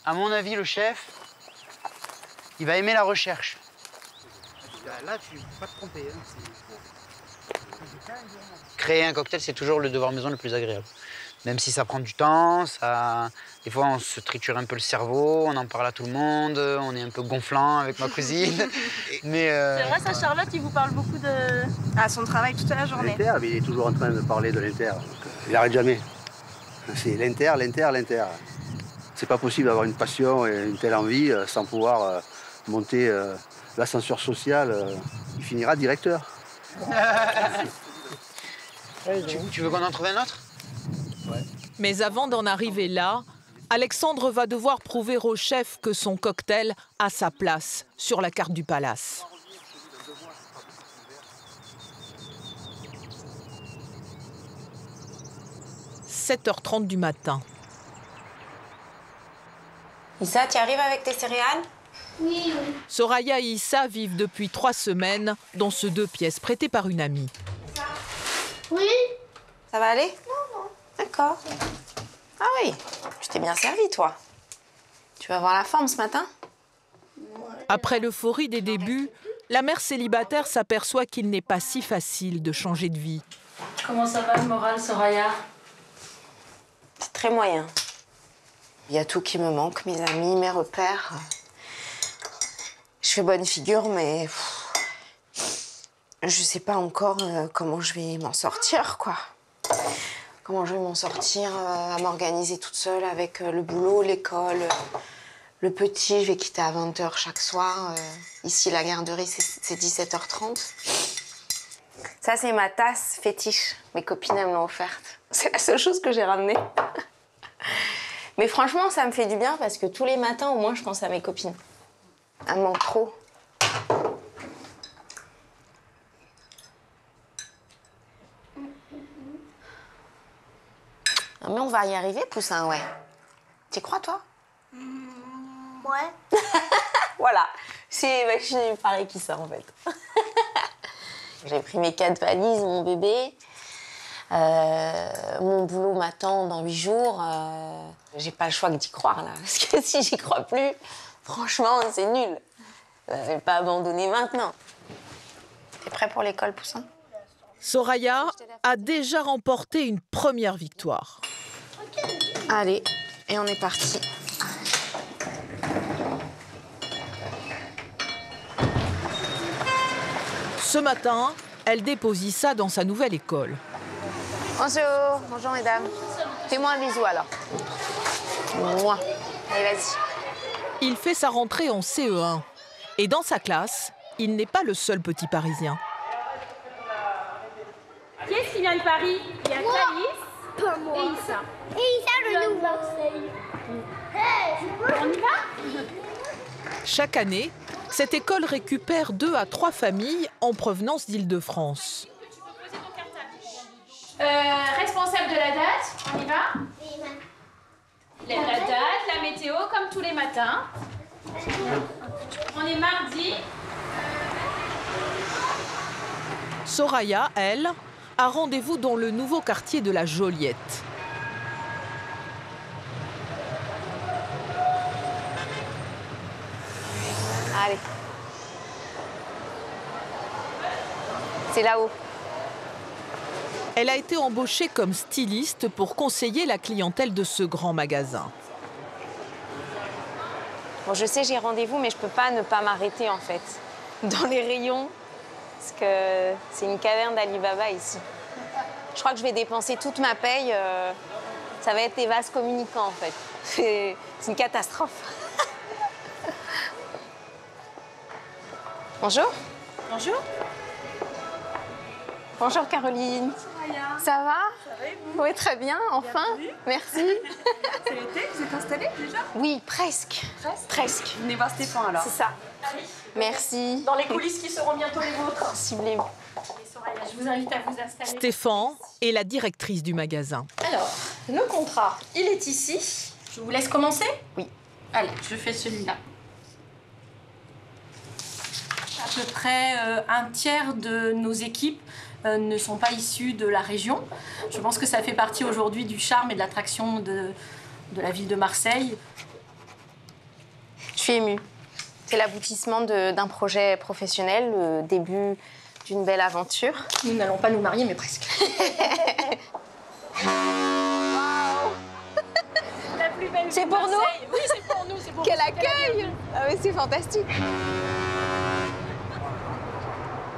Speaker 19: À mon avis, le chef, il va aimer la recherche.
Speaker 20: Là, tu ne peux pas te tromper. Hein.
Speaker 19: Créer un cocktail, c'est toujours le devoir maison le plus agréable. Même si ça prend du temps, des fois on se triture un peu le cerveau, on en parle à tout le monde, on est un peu gonflant avec ma cousine. Mais
Speaker 17: C'est vrai, ça, Charlotte, il vous parle beaucoup de... à son travail toute la journée.
Speaker 20: L'Inter, mais il est toujours en train de parler de l'Inter. Il n'arrête jamais. C'est l'Inter, l'Inter, l'Inter. C'est pas possible d'avoir une passion et une telle envie sans pouvoir monter l'ascenseur social. Il finira directeur.
Speaker 19: Tu veux qu'on en trouve un autre?
Speaker 3: Mais avant d'en arriver là, Alexandre va devoir prouver au chef que son cocktail a sa place sur la carte du palace. « 7h30 du matin.
Speaker 1: Issa, tu arrives avec tes céréales?
Speaker 2: Oui, oui.
Speaker 3: Soraya et Issa vivent depuis 3 semaines dans ce 2 pièces prêté par une amie.
Speaker 2: Oui.
Speaker 1: Ça va aller?
Speaker 2: Non.
Speaker 1: D'accord. Ah oui, tu t'es bien servi, toi. Tu vas avoir la forme ce matin?
Speaker 3: Après l'euphorie des débuts, la mère célibataire s'aperçoit qu'il n'est pas si facile de changer de vie.
Speaker 17: Comment ça va le moral, Soraya?
Speaker 1: C'est très moyen. Il y a tout qui me manque, mes amis, mes repères. Je fais bonne figure, mais je sais pas encore comment je vais m'en sortir, quoi. Comment je vais m'en sortir à m'organiser toute seule avec le boulot, l'école. Le petit, je vais quitter à 20h chaque soir. Ici, la garderie, c'est 17h30. Ça, c'est ma tasse fétiche. Mes copines, elles me l'ont offerte. C'est la seule chose que j'ai ramenée. Mais franchement, ça me fait du bien parce que tous les matins, au moins, je pense à mes copines. Elles me manquent trop. Ah, mais on va y arriver, Poussin, ouais. Tu crois, toi?
Speaker 2: Ouais.
Speaker 1: Voilà, c'est pareil qui ça, en fait. J'ai pris mes 4 valises, mon bébé. Mon boulot m'attend dans 8 jours. J'ai pas le choix que d'y croire, là. Parce que si j'y crois plus, franchement, c'est nul. Je vais pas abandonner maintenant. T'es prêt pour l'école, Poussin?
Speaker 3: Soraya a déjà remporté une première victoire.
Speaker 1: Allez, et on est parti.
Speaker 3: Ce matin, elle dépose Issa dans sa nouvelle école.
Speaker 1: Bonjour, bonjour mesdames. Fais-moi un bisou alors. Moi. Allez, vas-y.
Speaker 3: Il fait sa rentrée en CE1. Et dans sa classe, il n'est pas le seul petit Parisien.
Speaker 17: Qui est-ce qui vient de Paris? Il y a Thaïs
Speaker 2: Pas moi.
Speaker 17: et Issa.
Speaker 2: Et Issa, le nouveau.
Speaker 17: On y va?
Speaker 3: Chaque année, cette école récupère 2 à 3 familles en provenance d'Île-de-France.
Speaker 17: Responsable de la date, on y va? La date, la météo, comme tous les matins. On est mardi.
Speaker 3: Soraya, elle, a rendez-vous dans le nouveau quartier de la Joliette.
Speaker 1: Allez. C'est là-haut.
Speaker 3: Elle a été embauchée comme styliste pour conseiller la clientèle de ce grand magasin.
Speaker 1: Bon, je sais, j'ai rendez-vous, mais je peux pas ne pas m'arrêter, en fait. Dans les rayons, parce que c'est une caverne d'Alibaba ici. Je crois que je vais dépenser toute ma paye. Ça va être des vases communicants, en fait. C'est une catastrophe. Bonjour.
Speaker 17: Bonjour.
Speaker 1: Bonjour Caroline. Ça va? Ça va et vous? Oui, très bien, enfin.
Speaker 17: Bienvenue.
Speaker 1: Merci.
Speaker 17: C'est l'été, vous êtes installés déjà?
Speaker 1: Oui, presque. Presque.
Speaker 17: Venez voir Stéphane alors.
Speaker 1: C'est ça. Merci.
Speaker 17: Dans les coulisses qui seront bientôt les vôtres.
Speaker 1: Ciblez.
Speaker 17: Soraya, je vous invite à vous installer.
Speaker 3: Stéphane est la directrice du magasin.
Speaker 17: Alors, le contrat, il est ici. Je vous laisse commencer?
Speaker 1: Oui.
Speaker 17: Allez, je fais celui-là. À peu près un tiers de nos équipes ne sont pas issus de la région. Je pense que ça fait partie aujourd'hui du charme et de l'attraction de la ville de Marseille.
Speaker 1: Je suis émue. C'est l'aboutissement d'un projet professionnel, le début une belle aventure.
Speaker 17: Nous n'allons pas nous marier, mais presque. La plus belle.
Speaker 1: C'est pour nous?
Speaker 17: Oui, c'est pour nous. C'est pour
Speaker 1: Quel
Speaker 17: nous.
Speaker 1: accueil! Ah mais c'est fantastique.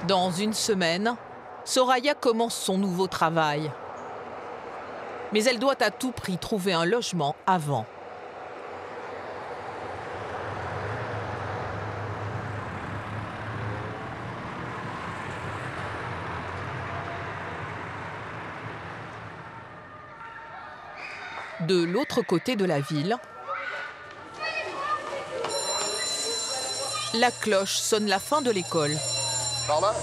Speaker 3: Dans une semaine, Soraya commence son nouveau travail. Mais elle doit à tout prix trouver un logement avant. De l'autre côté de la ville, la cloche sonne la fin de l'école.
Speaker 13: Par là?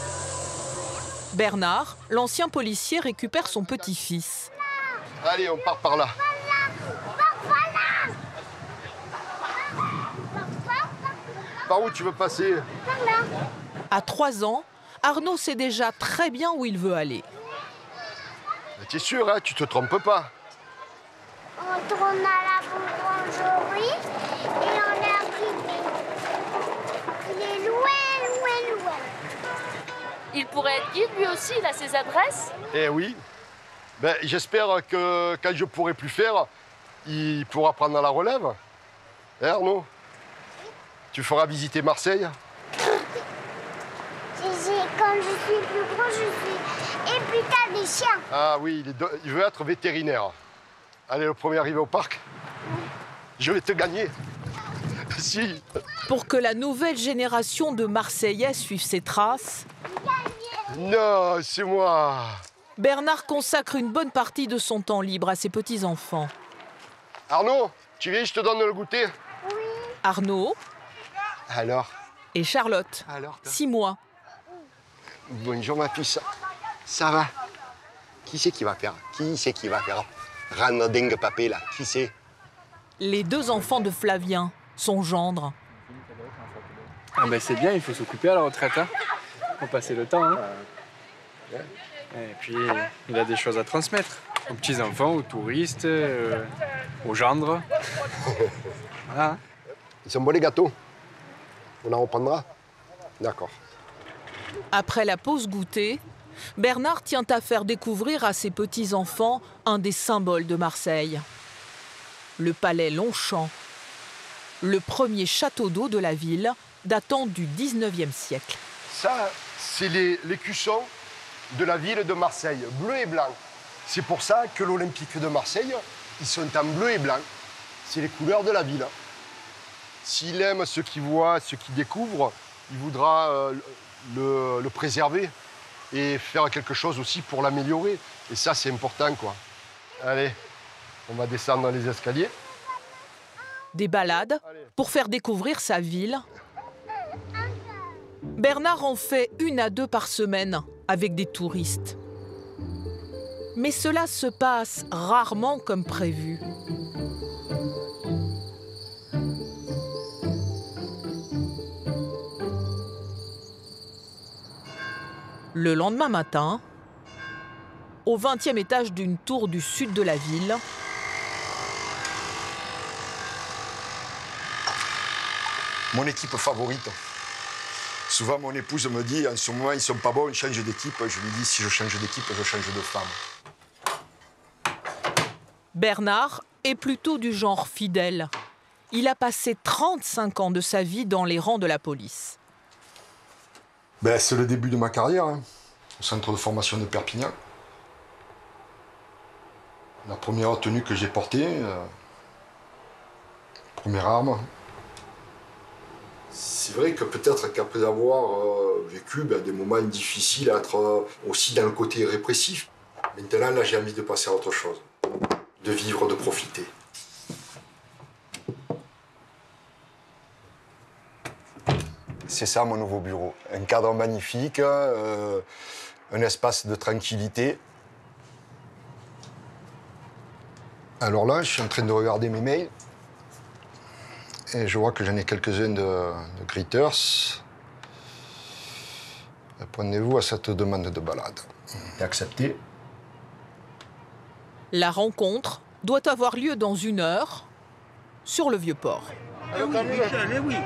Speaker 3: Bernard, l'ancien policier, récupère son petit-fils.
Speaker 13: Allez, on part par là. Par où tu veux passer?
Speaker 3: À 3 ans, Arnaud sait déjà très bien où il veut aller.
Speaker 13: T'es sûr, hein, tu te trompes pas?
Speaker 2: On tourne à la boulangerie et on est arrivé. Il est loin, loin, loin.
Speaker 14: Il pourrait être guide lui aussi, il a ses adresses.
Speaker 13: Eh oui. Ben, j'espère que quand je pourrai plus faire, il pourra prendre la relève. Hein, Arnaud? Tu feras visiter Marseille?
Speaker 2: Quand je suis plus gros, je suis épita des chiens.
Speaker 13: Ah oui, il veut être vétérinaire. Allez, le premier arrivé au parc, je vais te gagner. Si.
Speaker 3: Pour que la nouvelle génération de Marseillais suive ses traces,
Speaker 13: non, c'est moi.
Speaker 3: Bernard consacre une bonne partie de son temps libre à ses petits-enfants.
Speaker 13: Arnaud, tu viens, je te donne le goûter?
Speaker 2: Oui.
Speaker 3: Arnaud.
Speaker 13: Alors?
Speaker 3: Et Charlotte, 6 mois.
Speaker 13: Bonjour ma puce. Ça va? Qui c'est qui va faire? Qui c'est qui va faire? Rendre dingue papé là, qui c'est?
Speaker 3: Les 2 enfants de Flavien, son gendre.
Speaker 21: Ah ben c'est bien, il faut s'occuper à la retraite, hein. Faut passer le temps, hein. Et puis, il a des choses à transmettre aux petits-enfants, aux touristes, aux gendres. Voilà.
Speaker 13: Ils sont beaux les gâteaux. On en reprendra? D'accord.
Speaker 3: Après la pause goûter, Bernard tient à faire découvrir à ses petits-enfants un des symboles de Marseille. Le palais Longchamp, le premier château d'eau de la ville datant du 19e siècle.
Speaker 13: Ça, c'est l'écusson de la ville de Marseille, bleu et blanc. C'est pour ça que l'Olympique de Marseille, ils sont en bleu et blanc. C'est les couleurs de la ville. S'il aime ce qu'il voit, ce qu'il découvre, il voudra le préserver et faire quelque chose aussi pour l'améliorer. Et ça, c'est important, quoi. Allez, on va descendre dans les escaliers.
Speaker 3: Des balades pour faire découvrir sa ville. Bernard en fait 1 à 2 par semaine avec des touristes. Mais cela se passe rarement comme prévu. Le lendemain matin, au 20e étage d'une tour du sud de la ville,
Speaker 22: mon équipe favorite. Souvent, mon épouse me dit, en ce moment, ils sont pas bons, ils changent d'équipe. Je lui dis, si je change d'équipe, je change de femme.
Speaker 3: Bernard est plutôt du genre fidèle. Il a passé 35 ans de sa vie dans les rangs de la police.
Speaker 22: Ben, c'est le début de ma carrière, hein, au centre de formation de Perpignan. La première tenue que j'ai portée, première arme. C'est vrai que peut-être qu'après avoir vécu des moments difficiles, être aussi dans le côté répressif, maintenant là j'ai envie de passer à autre chose, de vivre, de profiter. C'est ça mon nouveau bureau, un cadre magnifique, un espace de tranquillité. Alors là, je suis en train de regarder mes mails. Et je vois que j'en ai quelques-uns de greeters. Répondez-vous à cette demande de balade. Et accepté.
Speaker 3: La rencontre doit avoir lieu dans 1 heure sur le Vieux-Port.
Speaker 15: Eh oui, Michel, eh oui.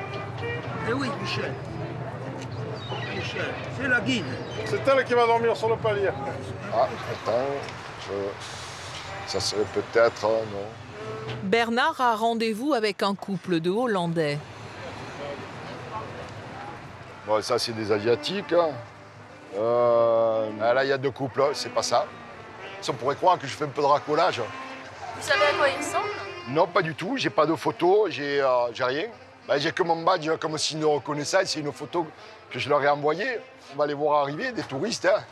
Speaker 15: Eh oui, Michel. C'est la guide.
Speaker 10: C'est elle qui va dormir sur le palier.
Speaker 13: Ah, attends, ça serait peut-être, non.
Speaker 3: Bernard a rendez-vous avec un couple de Hollandais.
Speaker 13: Bon, ça, c'est des Asiatiques. Là, il y a 2 couples, c'est pas ça. On pourrait croire que je fais un peu de racolage.
Speaker 17: Vous savez à quoi ils ressemblent?
Speaker 13: Non, pas du tout. J'ai pas de photo, j'ai rien. J'ai que mon badge comme signe de reconnaissance. C'est une photo que je leur ai envoyée. On va les voir arriver, des touristes. Hein.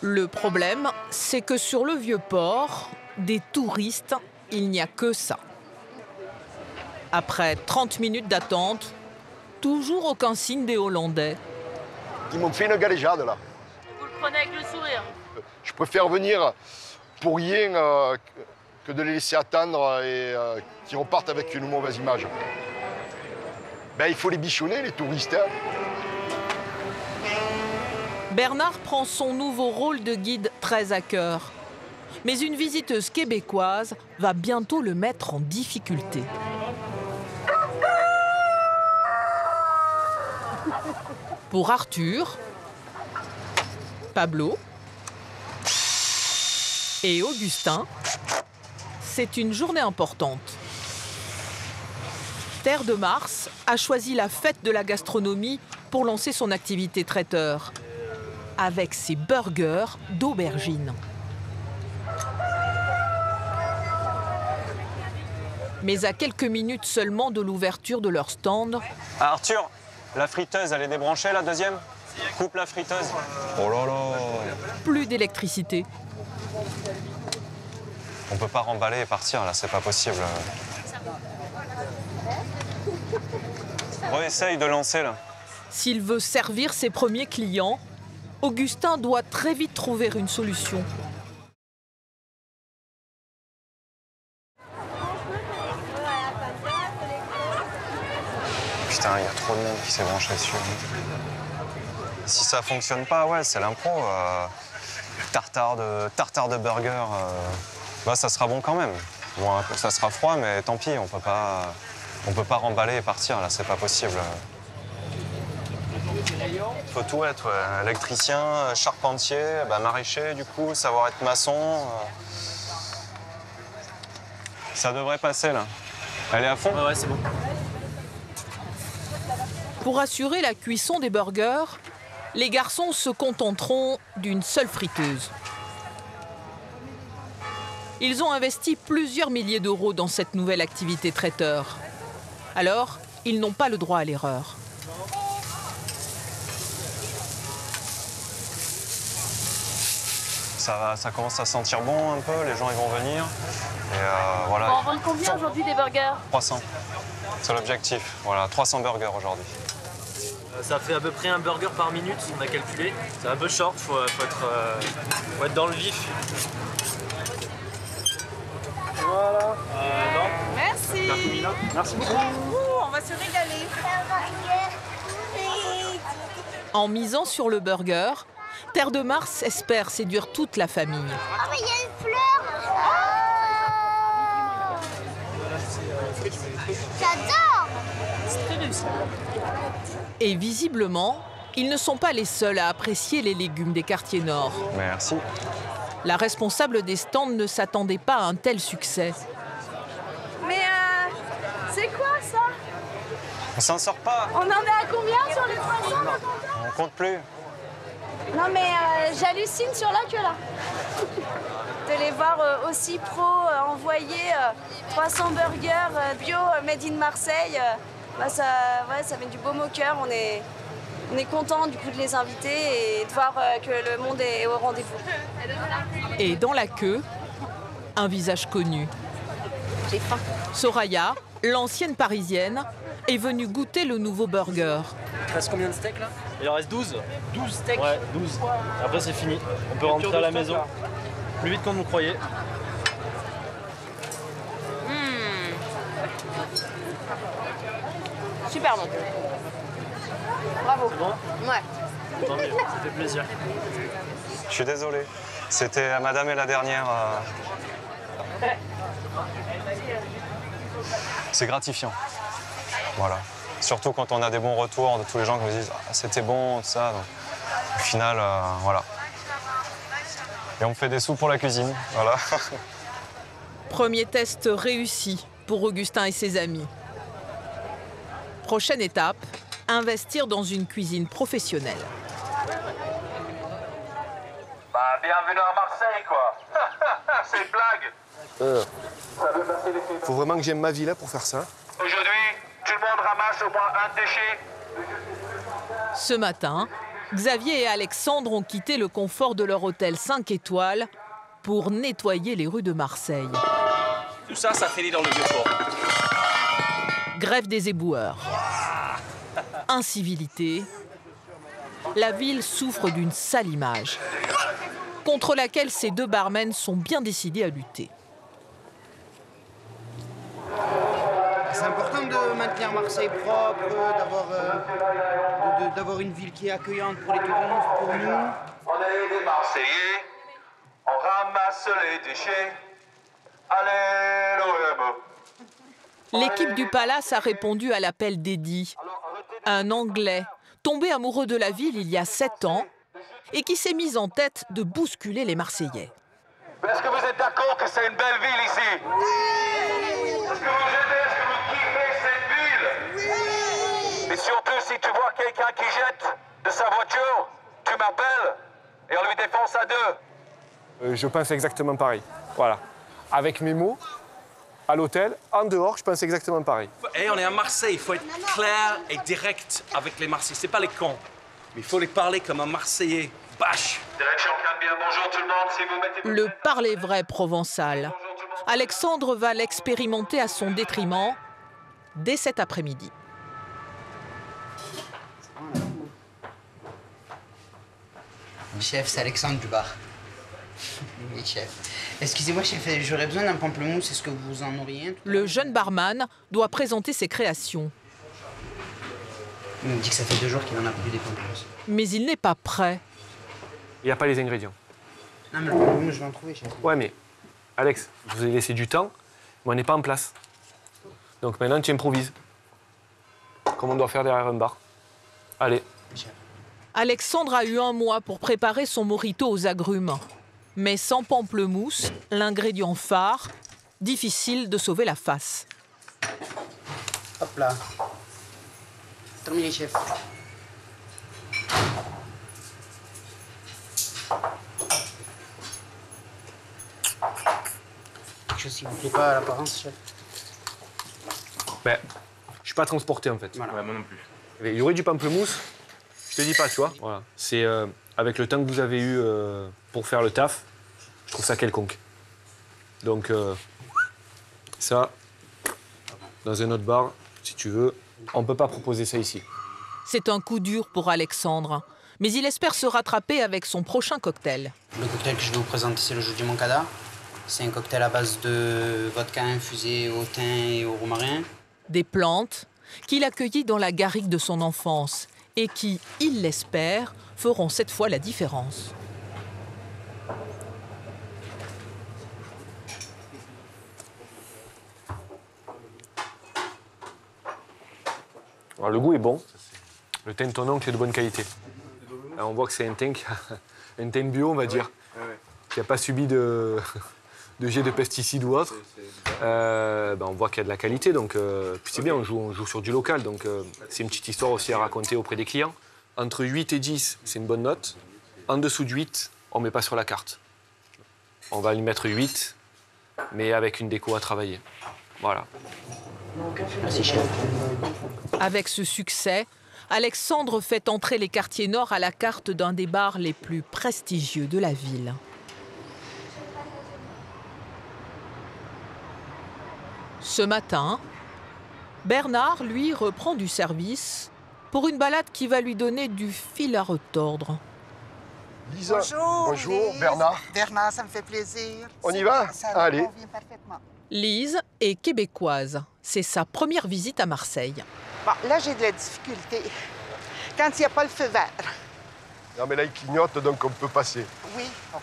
Speaker 3: Le problème, c'est que sur le vieux port, des touristes, il n'y a que ça. Après 30 minutes d'attente, toujours aucun signe des Hollandais.
Speaker 13: Ils m'ont fait une galéjade, là.
Speaker 17: Vous le prenez avec le sourire?
Speaker 13: Je préfère venir pour rien que de les laisser attendre et qu'ils repartent avec une mauvaise image. Il faut les bichonner, les touristes. Hein.
Speaker 3: Bernard prend son nouveau rôle de guide très à cœur. Mais une visiteuse québécoise va bientôt le mettre en difficulté. Pour Arthur, Pablo et Augustin, c'est une journée importante. Terre de Mars a choisi la fête de la gastronomie pour lancer son activité traiteur, avec ses burgers d'aubergine. Mais à quelques minutes seulement de l'ouverture de leur stand...
Speaker 4: Ah, Arthur, la friteuse, elle est débranchée, la deuxième? Coupe la friteuse. Oh là là.
Speaker 3: Plus d'électricité.
Speaker 7: On peut pas remballer et partir, là, c'est pas possible. Essaye de lancer, là.
Speaker 3: S'il veut servir ses premiers clients, Augustin doit très vite trouver une solution.
Speaker 7: Putain, il y a trop de monde qui s'est branché dessus. Si ça fonctionne pas, ouais, c'est l'impro. Tartare de burger, ça sera bon quand même. Bon, ça sera froid, mais tant pis, on peut pas remballer et partir, là, c'est pas possible. Il faut tout être, ouais. Électricien, charpentier, maraîcher, du coup, savoir être maçon. Ça devrait passer, là. Elle est à fond?
Speaker 12: Ouais, c'est bon.
Speaker 3: Pour assurer la cuisson des burgers, les garçons se contenteront d'une seule friteuse. Ils ont investi plusieurs milliers d'euros dans cette nouvelle activité traiteur. Alors, ils n'ont pas le droit à l'erreur.
Speaker 7: Ça commence à sentir bon un peu, les gens ils vont venir. Et voilà.
Speaker 17: On en vend combien aujourd'hui des burgers?
Speaker 7: 300. C'est l'objectif. Voilà, 300 burgers aujourd'hui.
Speaker 12: Ça fait à peu près un burger par minute, on a calculé. C'est un peu short, faut être dans le vif.
Speaker 15: Voilà.
Speaker 12: Non.
Speaker 16: Merci.
Speaker 12: Merci beaucoup.
Speaker 16: On va se régaler.
Speaker 3: En misant sur le burger, Terre de Mars espère séduire toute la famille.
Speaker 2: Ah, mais il y a une fleur. J'adore.
Speaker 17: C'est très réussi.
Speaker 3: Et visiblement, ils ne sont pas les seuls à apprécier les légumes des quartiers nord.
Speaker 7: Merci.
Speaker 3: La responsable des stands ne s'attendait pas à un tel succès.
Speaker 16: Mais c'est quoi ça?
Speaker 7: On s'en sort pas.
Speaker 16: On en est à combien sur les 300?
Speaker 7: On compte plus.
Speaker 16: Non mais j'hallucine sur la queue là. De les voir aussi pro envoyer 300 burgers bio made in Marseille, ça met du baume au cœur. On est content du coup de les inviter et de voir que le monde est au rendez-vous.
Speaker 3: Et dans la queue, un visage connu.
Speaker 1: J'ai faim.
Speaker 3: Soraya, l'ancienne parisienne, est venue goûter le nouveau burger.
Speaker 12: Il reste combien de steaks là? Il en reste 12.
Speaker 17: 12 steaks?
Speaker 12: Ouais, 12. Après c'est fini. On peut rentrer à la maison. Plus vite qu'on nous croyait.
Speaker 1: Super bon. Bravo.
Speaker 12: Bon.
Speaker 1: Ouais.
Speaker 12: Tant mieux, ça fait plaisir.
Speaker 7: Je suis désolé. C'était madame et la dernière. C'est gratifiant. Voilà.
Speaker 4: Surtout quand on a des bons retours de tous les gens qui nous disent ah, c'était bon, tout ça. Donc, au final, voilà. Et on fait des sous pour la cuisine, voilà.
Speaker 3: Premier test réussi pour Augustin et ses amis. Prochaine étape, investir dans une cuisine professionnelle.
Speaker 15: Bah, bienvenue à Marseille, quoi. C'est une blague.
Speaker 11: Faut vraiment que j'aime ma vie là pour faire ça.
Speaker 15: Aujourd'hui, tout le monde ramasse au moins un déchet.
Speaker 3: Ce matin, Xavier et Alexandre ont quitté le confort de leur hôtel 5 étoiles pour nettoyer les rues de Marseille.
Speaker 15: Tout ça, ça finit dans le vieux port.
Speaker 3: Grève des éboueurs. Incivilité. La ville souffre d'une sale image, contre laquelle ces deux barmen sont bien décidés à lutter.
Speaker 19: C'est important de maintenir Marseille propre, d'avoir une ville qui est accueillante pour les touristes, pour nous.
Speaker 15: On est des Marseillais, on ramasse les déchets. Allez, l'OM.
Speaker 3: L'équipe du Palace a répondu à l'appel d'Eddy, un Anglais tombé amoureux de la ville il y a 7 ans et qui s'est mis en tête de bousculer les Marseillais.
Speaker 15: Est-ce que vous êtes d'accord que c'est une belle ville ici? Est-ce que vous aimez, est-ce que vous kiffez cette ville? Et surtout, si tu vois quelqu'un qui jette de sa voiture, tu m'appelles et on lui défonce à deux.
Speaker 11: Je pense exactement pareil. Voilà. Avec mes mots, à l'hôtel, en dehors, je pense exactement pareil.
Speaker 5: Et on est à Marseille, il faut être clair et direct avec les Marseillais. C'est pas les cons, mais il faut les parler comme un Marseillais. Bâche.
Speaker 15: Direction Canebière, bonjour tout le monde, si vous mettez...
Speaker 3: Le parler vrai provençal. Alexandre va l'expérimenter à son détriment dès cet après-midi.
Speaker 19: Chef, c'est Alexandre du bar. Oui, chef. Excusez-moi, chef, j'aurais besoin d'un pamplemousse. Est-ce que vous en auriez un?
Speaker 3: Le jeune barman doit présenter ses créations.
Speaker 19: Il me dit que ça fait 2 jours qu'il en a plus des pamplemousses.
Speaker 3: Mais il n'est pas prêt.
Speaker 11: Il n'y a pas les ingrédients.
Speaker 19: Non, mais le pamplemousse, je vais en trouver, chef.
Speaker 11: Ouais, mais Alex, je vous ai laissé du temps, mais on n'est pas en place. Donc maintenant, tu improvises. Comme on doit faire derrière un bar. Allez.
Speaker 3: Alexandre a eu 1 mois pour préparer son mojito aux agrumes. Mais sans pamplemousse, l'ingrédient phare, difficile de sauver la face.
Speaker 19: Hop là. Terminé, chef. Quelque chose qui vous plaît pas à l'apparence, chef?
Speaker 11: Ben, je suis pas transporté en fait.
Speaker 19: Voilà.
Speaker 5: Ouais, moi non plus.
Speaker 11: Il y aurait du pamplemousse, je te dis pas, tu vois. Voilà. C'est avec le temps que vous avez eu pour faire le taf, je trouve ça quelconque. Donc ça, dans un autre bar, si tu veux, on peut pas proposer ça ici.
Speaker 3: C'est un coup dur pour Alexandre, mais il espère se rattraper avec son prochain cocktail.
Speaker 19: Le cocktail que je vais vous présenter, c'est le jus du Moncada. C'est un cocktail à base de vodka infusé au thym et au romarin.
Speaker 3: Des plantes qu'il accueillit dans la garrigue de son enfance et qui, il l'espère, feront cette fois la différence.
Speaker 11: Alors, le goût est bon. Le thym de ton oncle est de bonne qualité. Là, on voit que c'est un thym bio, on va dire, qui n'a pas subi de jet de pesticides ou autre. On voit qu'il y a de la qualité, donc puis c'est bien, on joue sur du local, donc c'est une petite histoire aussi à raconter auprès des clients. Entre 8 et 10, c'est une bonne note. En dessous de 8, on ne met pas sur la carte. On va lui mettre 8, mais avec une déco à travailler. Voilà.
Speaker 19: Merci, chef.
Speaker 3: Avec ce succès, Alexandre fait entrer les quartiers nord à la carte d'un des bars les plus prestigieux de la ville. Ce matin, Bernard, lui, reprend du service pour une balade qui va lui donner du fil à retordre.
Speaker 13: Lisa, bonjour,
Speaker 6: Lise.
Speaker 13: Bernard.
Speaker 6: Bernard, ça me fait plaisir.
Speaker 13: On y va?
Speaker 6: Ça
Speaker 13: Allez.
Speaker 6: me convient parfaitement.
Speaker 3: Lise est québécoise. C'est sa première visite à Marseille.
Speaker 6: Bon, là, j'ai de la difficulté. Quand il n'y a pas le feu vert.
Speaker 13: Non, mais là, il clignote, donc on peut passer.
Speaker 6: Oui, OK.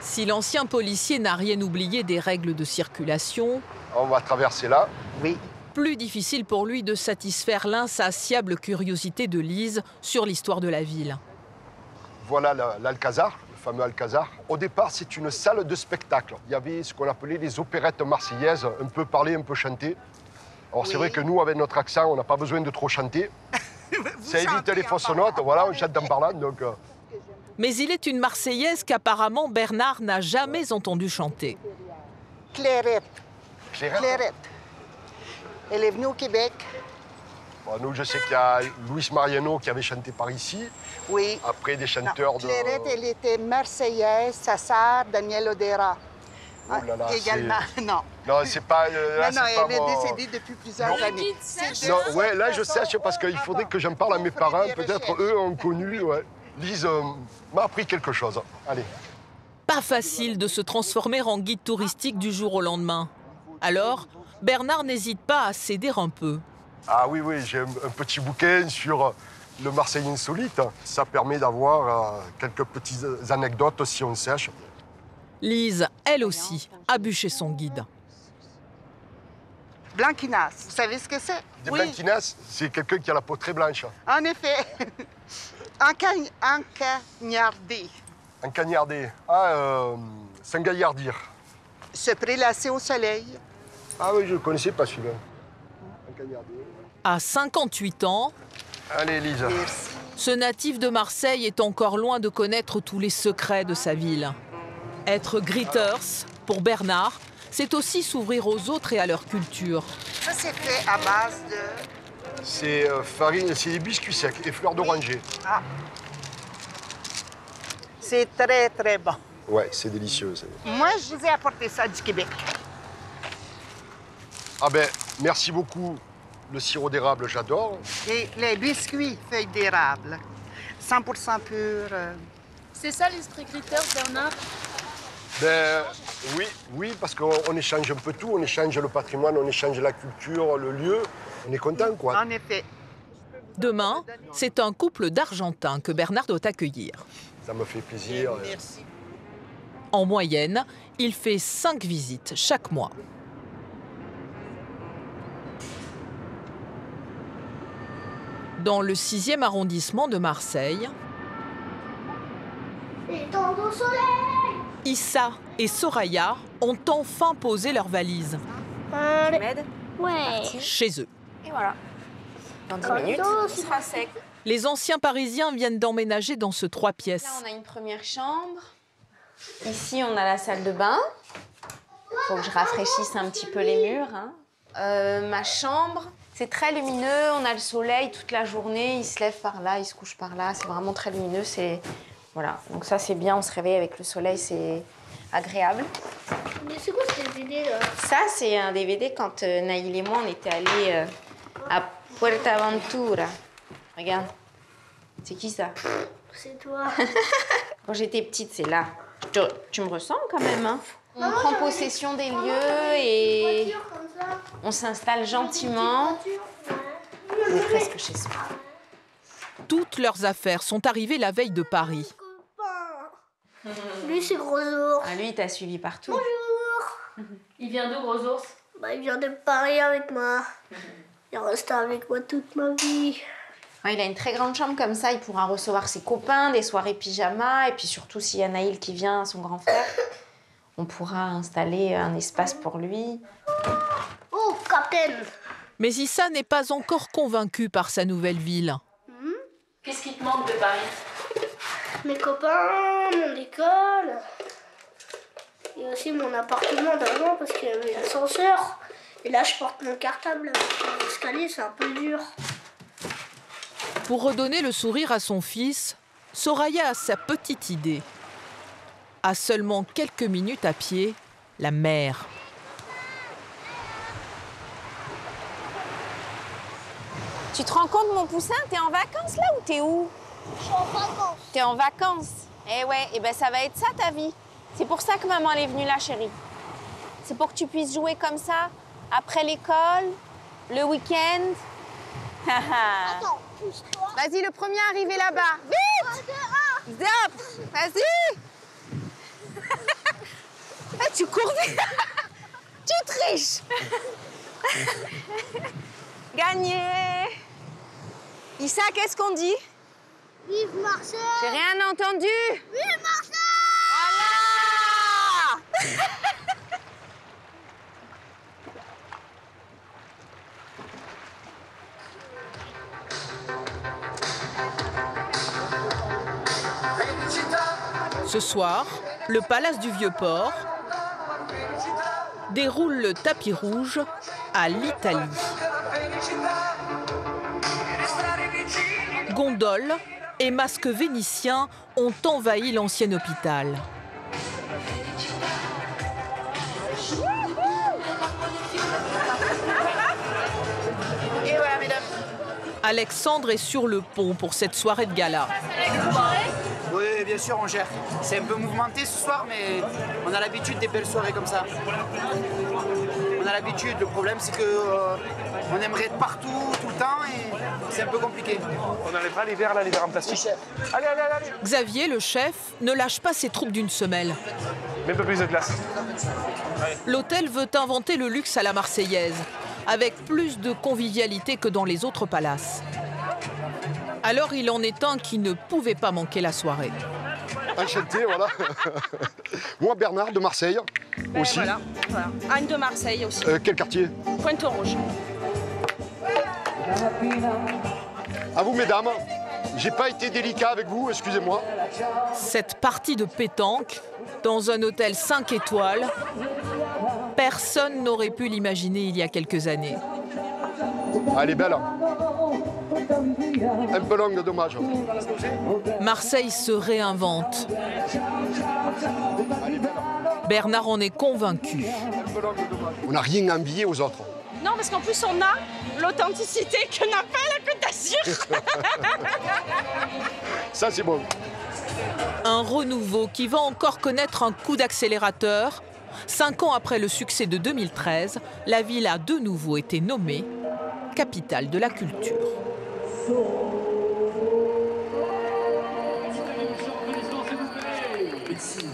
Speaker 3: Si l'ancien policier n'a rien oublié des règles de circulation,
Speaker 13: On va traverser là.
Speaker 6: Oui.
Speaker 3: Plus difficile pour lui de satisfaire l'insatiable curiosité de Lise sur l'histoire de la ville.
Speaker 13: Voilà l'Alcazar, le fameux Alcazar. Au départ, c'est une salle de spectacle. Il y avait ce qu'on appelait les opérettes marseillaises, un peu parlées, un peu chantées. Alors c'est vrai que nous, avec notre accent, on n'a pas besoin de trop chanter. Ça évite les fausses notes, voilà, on chante en parlant. Donc,
Speaker 3: Mais il est une Marseillaise qu'apparemment Bernard n'a jamais entendu chanter.
Speaker 6: Clairette.
Speaker 13: Clairette.
Speaker 6: Clairette. Elle est venue au Québec.
Speaker 13: Bon, nous, je sais qu'il y a Luis Mariano qui avait chanté par ici.
Speaker 6: Oui.
Speaker 13: Après, des chanteurs
Speaker 6: non, Clairette, elle était marseillaise, sa sœur, Danielle Odera.
Speaker 13: Oh là là,
Speaker 6: également, non.
Speaker 13: Non, c'est pas... là,
Speaker 6: non,
Speaker 13: c'est
Speaker 6: elle est
Speaker 13: pas
Speaker 6: décédée depuis plusieurs années.
Speaker 13: Non, ouais, là, je sèche parce qu'il faudrait que j'en parle à mes parents. Peut-être eux ont connu. Ouais. Lise m'a appris quelque chose. Allez.
Speaker 3: Pas facile de se transformer en guide touristique du jour au lendemain. Alors, Bernard n'hésite pas à céder un peu.
Speaker 13: Ah oui, oui, j'ai un petit bouquin sur le Marseille insolite. Ça permet d'avoir quelques petites anecdotes si on sèche.
Speaker 3: Lise, elle aussi, a bûché son guide.
Speaker 6: Blanquinas, vous savez ce que c'est?
Speaker 13: Des blanquinas, c'est quelqu'un qui a la peau très blanche.
Speaker 6: En effet. Encagnardé.
Speaker 13: Encagnardé. Ah, s'engaillardir.
Speaker 6: Se prélasser au soleil.
Speaker 13: Ah oui, je ne connaissais pas celui-là. Encagnardé.
Speaker 3: À 58 ans,
Speaker 13: allez, Lise.
Speaker 6: Merci.
Speaker 3: Ce natif de Marseille est encore loin de connaître tous les secrets de sa ville. Être gritters, pour Bernard, c'est aussi s'ouvrir aux autres et à leur culture.
Speaker 6: Ça, c'est fait à base de...
Speaker 13: C'est farine, c'est des biscuits secs et fleurs d'oranger.
Speaker 6: Ah. C'est très, très bon.
Speaker 13: Ouais, c'est délicieux.
Speaker 6: Moi, je vous ai apporté ça du Québec.
Speaker 13: Ah ben, merci beaucoup. Le sirop d'érable, j'adore.
Speaker 6: Et les biscuits feuilles d'érable, 100% pur.
Speaker 17: C'est ça l'esprit Gritters, Bernard?
Speaker 13: Ben oui, parce qu'on échange un peu tout. On échange le patrimoine, on échange la culture, le lieu. On est content, quoi.
Speaker 6: En effet.
Speaker 3: Demain, c'est un couple d'Argentins que Bernard doit accueillir.
Speaker 13: Ça me fait plaisir.
Speaker 6: Merci.
Speaker 3: En moyenne, il fait 5 visites chaque mois. Dans le 6e arrondissement de Marseille, Issa et Soraya ont enfin posé leurs valises.
Speaker 2: Tu m'aides? Ouais.
Speaker 3: Chez eux.
Speaker 1: Et voilà. Dans 10 minutes, il sera sec.
Speaker 3: Les anciens Parisiens viennent d'emménager dans ce 3 pièces.
Speaker 1: Là, on a une première chambre. Ici, on a la salle de bain. Il faut que je rafraîchisse un petit peu les murs. Hein. Ma chambre, c'est très lumineux. On a le soleil toute la journée. Il se lève par là, il se couche par là. C'est vraiment très lumineux. Voilà. Donc ça, c'est bien. On se réveille avec le soleil. C'est agréable.
Speaker 2: Mais c'est quoi ce DVD là?
Speaker 1: Ça, c'est un DVD quand Naïl et moi, on était allés à Puerto-Aventura. Regarde. C'est qui ça?
Speaker 2: C'est toi.
Speaker 1: Quand j'étais petite, c'est là. Tu me ressembles quand même, hein? On prend possession des lieux et on s'installe gentiment. On est presque chez soi.
Speaker 3: Toutes leurs affaires sont arrivées la veille de Paris.
Speaker 2: Lui, c'est Gros Ours.
Speaker 1: Ah, lui, il t'a suivi partout.
Speaker 2: Bonjour.
Speaker 17: Il vient d'où, Gros Ours?
Speaker 2: Il vient de Paris avec moi. Il reste avec moi toute ma vie.
Speaker 1: Ouais, il a une très grande chambre comme ça, il pourra recevoir ses copains, des soirées pyjama, et puis surtout s'il y a Naïl qui vient, son grand frère, on pourra installer un espace pour lui.
Speaker 2: Oh, Captain!
Speaker 3: Mais Issa n'est pas encore convaincue par sa nouvelle ville.
Speaker 17: Qu'est-ce qui te manque de Paris?
Speaker 2: Mes copains, mon école, et aussi mon appartement d'avant parce qu'il y avait l'ascenseur. Et là, je porte mon cartable avec l'escalier, c'est un peu dur.
Speaker 3: Pour redonner le sourire à son fils, Soraya a sa petite idée. À seulement quelques minutes à pied, la mer.
Speaker 1: Tu te rends compte, mon poussin, t'es en vacances là ou t'es où?
Speaker 2: Je suis en vacances.
Speaker 1: T'es en vacances? Eh ouais, et ben ça va être ça ta vie. C'est pour ça que maman elle est venue là, chérie. C'est pour que tu puisses jouer comme ça, après l'école, le week-end.
Speaker 2: Attends, pousse-toi.
Speaker 1: Vas-y, le premier arrivé là-bas. Vite! Zap! Vas-y! Tu cours vite! Tu triches! Gagné. Issa, qu'est-ce qu'on dit?
Speaker 2: Vive Marseille!
Speaker 1: J'ai rien entendu.
Speaker 2: Vive Marseille!
Speaker 1: Voilà.
Speaker 3: Ce soir, le Palace du Vieux-Port déroule le tapis rouge à l'Italie. Gondoles et masques vénitiens ont envahi l'ancien hôpital.
Speaker 19: Et voilà, mesdames.
Speaker 3: Alexandre est sur le pont pour cette soirée de gala.
Speaker 19: Oui, bien sûr, on gère. C'est un peu mouvementé ce soir, mais on a l'habitude des belles soirées comme ça. On a l'habitude. Le problème, c'est que on aimerait être partout, tout le temps, et c'est un peu compliqué.
Speaker 11: On n'enlèvera les verres là, les verres en plastique. Allez, allez, allez.
Speaker 3: Xavier, le chef, ne lâche pas ses troupes d'une semelle.
Speaker 11: Même pas plus de glace.
Speaker 3: L'hôtel veut inventer le luxe à la Marseillaise, avec plus de convivialité que dans les autres palaces. Alors il en est un qui ne pouvait pas manquer la soirée.
Speaker 13: Enchanté, voilà. Moi, Bernard de Marseille, aussi.
Speaker 16: Voilà. Anne de Marseille aussi.
Speaker 13: Quel quartier?
Speaker 16: Pointe-Rouge.
Speaker 13: À vous, mesdames. J'ai pas été délicat avec vous, excusez-moi.
Speaker 3: Cette partie de pétanque, dans un hôtel 5 étoiles, personne n'aurait pu l'imaginer il y a quelques années.
Speaker 13: Elle est belle. Un peu longue, dommage.
Speaker 3: Marseille se réinvente. Bernard en est convaincu.
Speaker 13: On n'a rien envié aux autres.
Speaker 16: Non, parce qu'en plus, on a l'authenticité que n'a pas la Côte d'Azur.
Speaker 13: Ça, c'est bon.
Speaker 3: Un renouveau qui va encore connaître un coup d'accélérateur. 5 ans après le succès de 2013, la ville a de nouveau été nommée capitale de la culture.
Speaker 15: Médecine.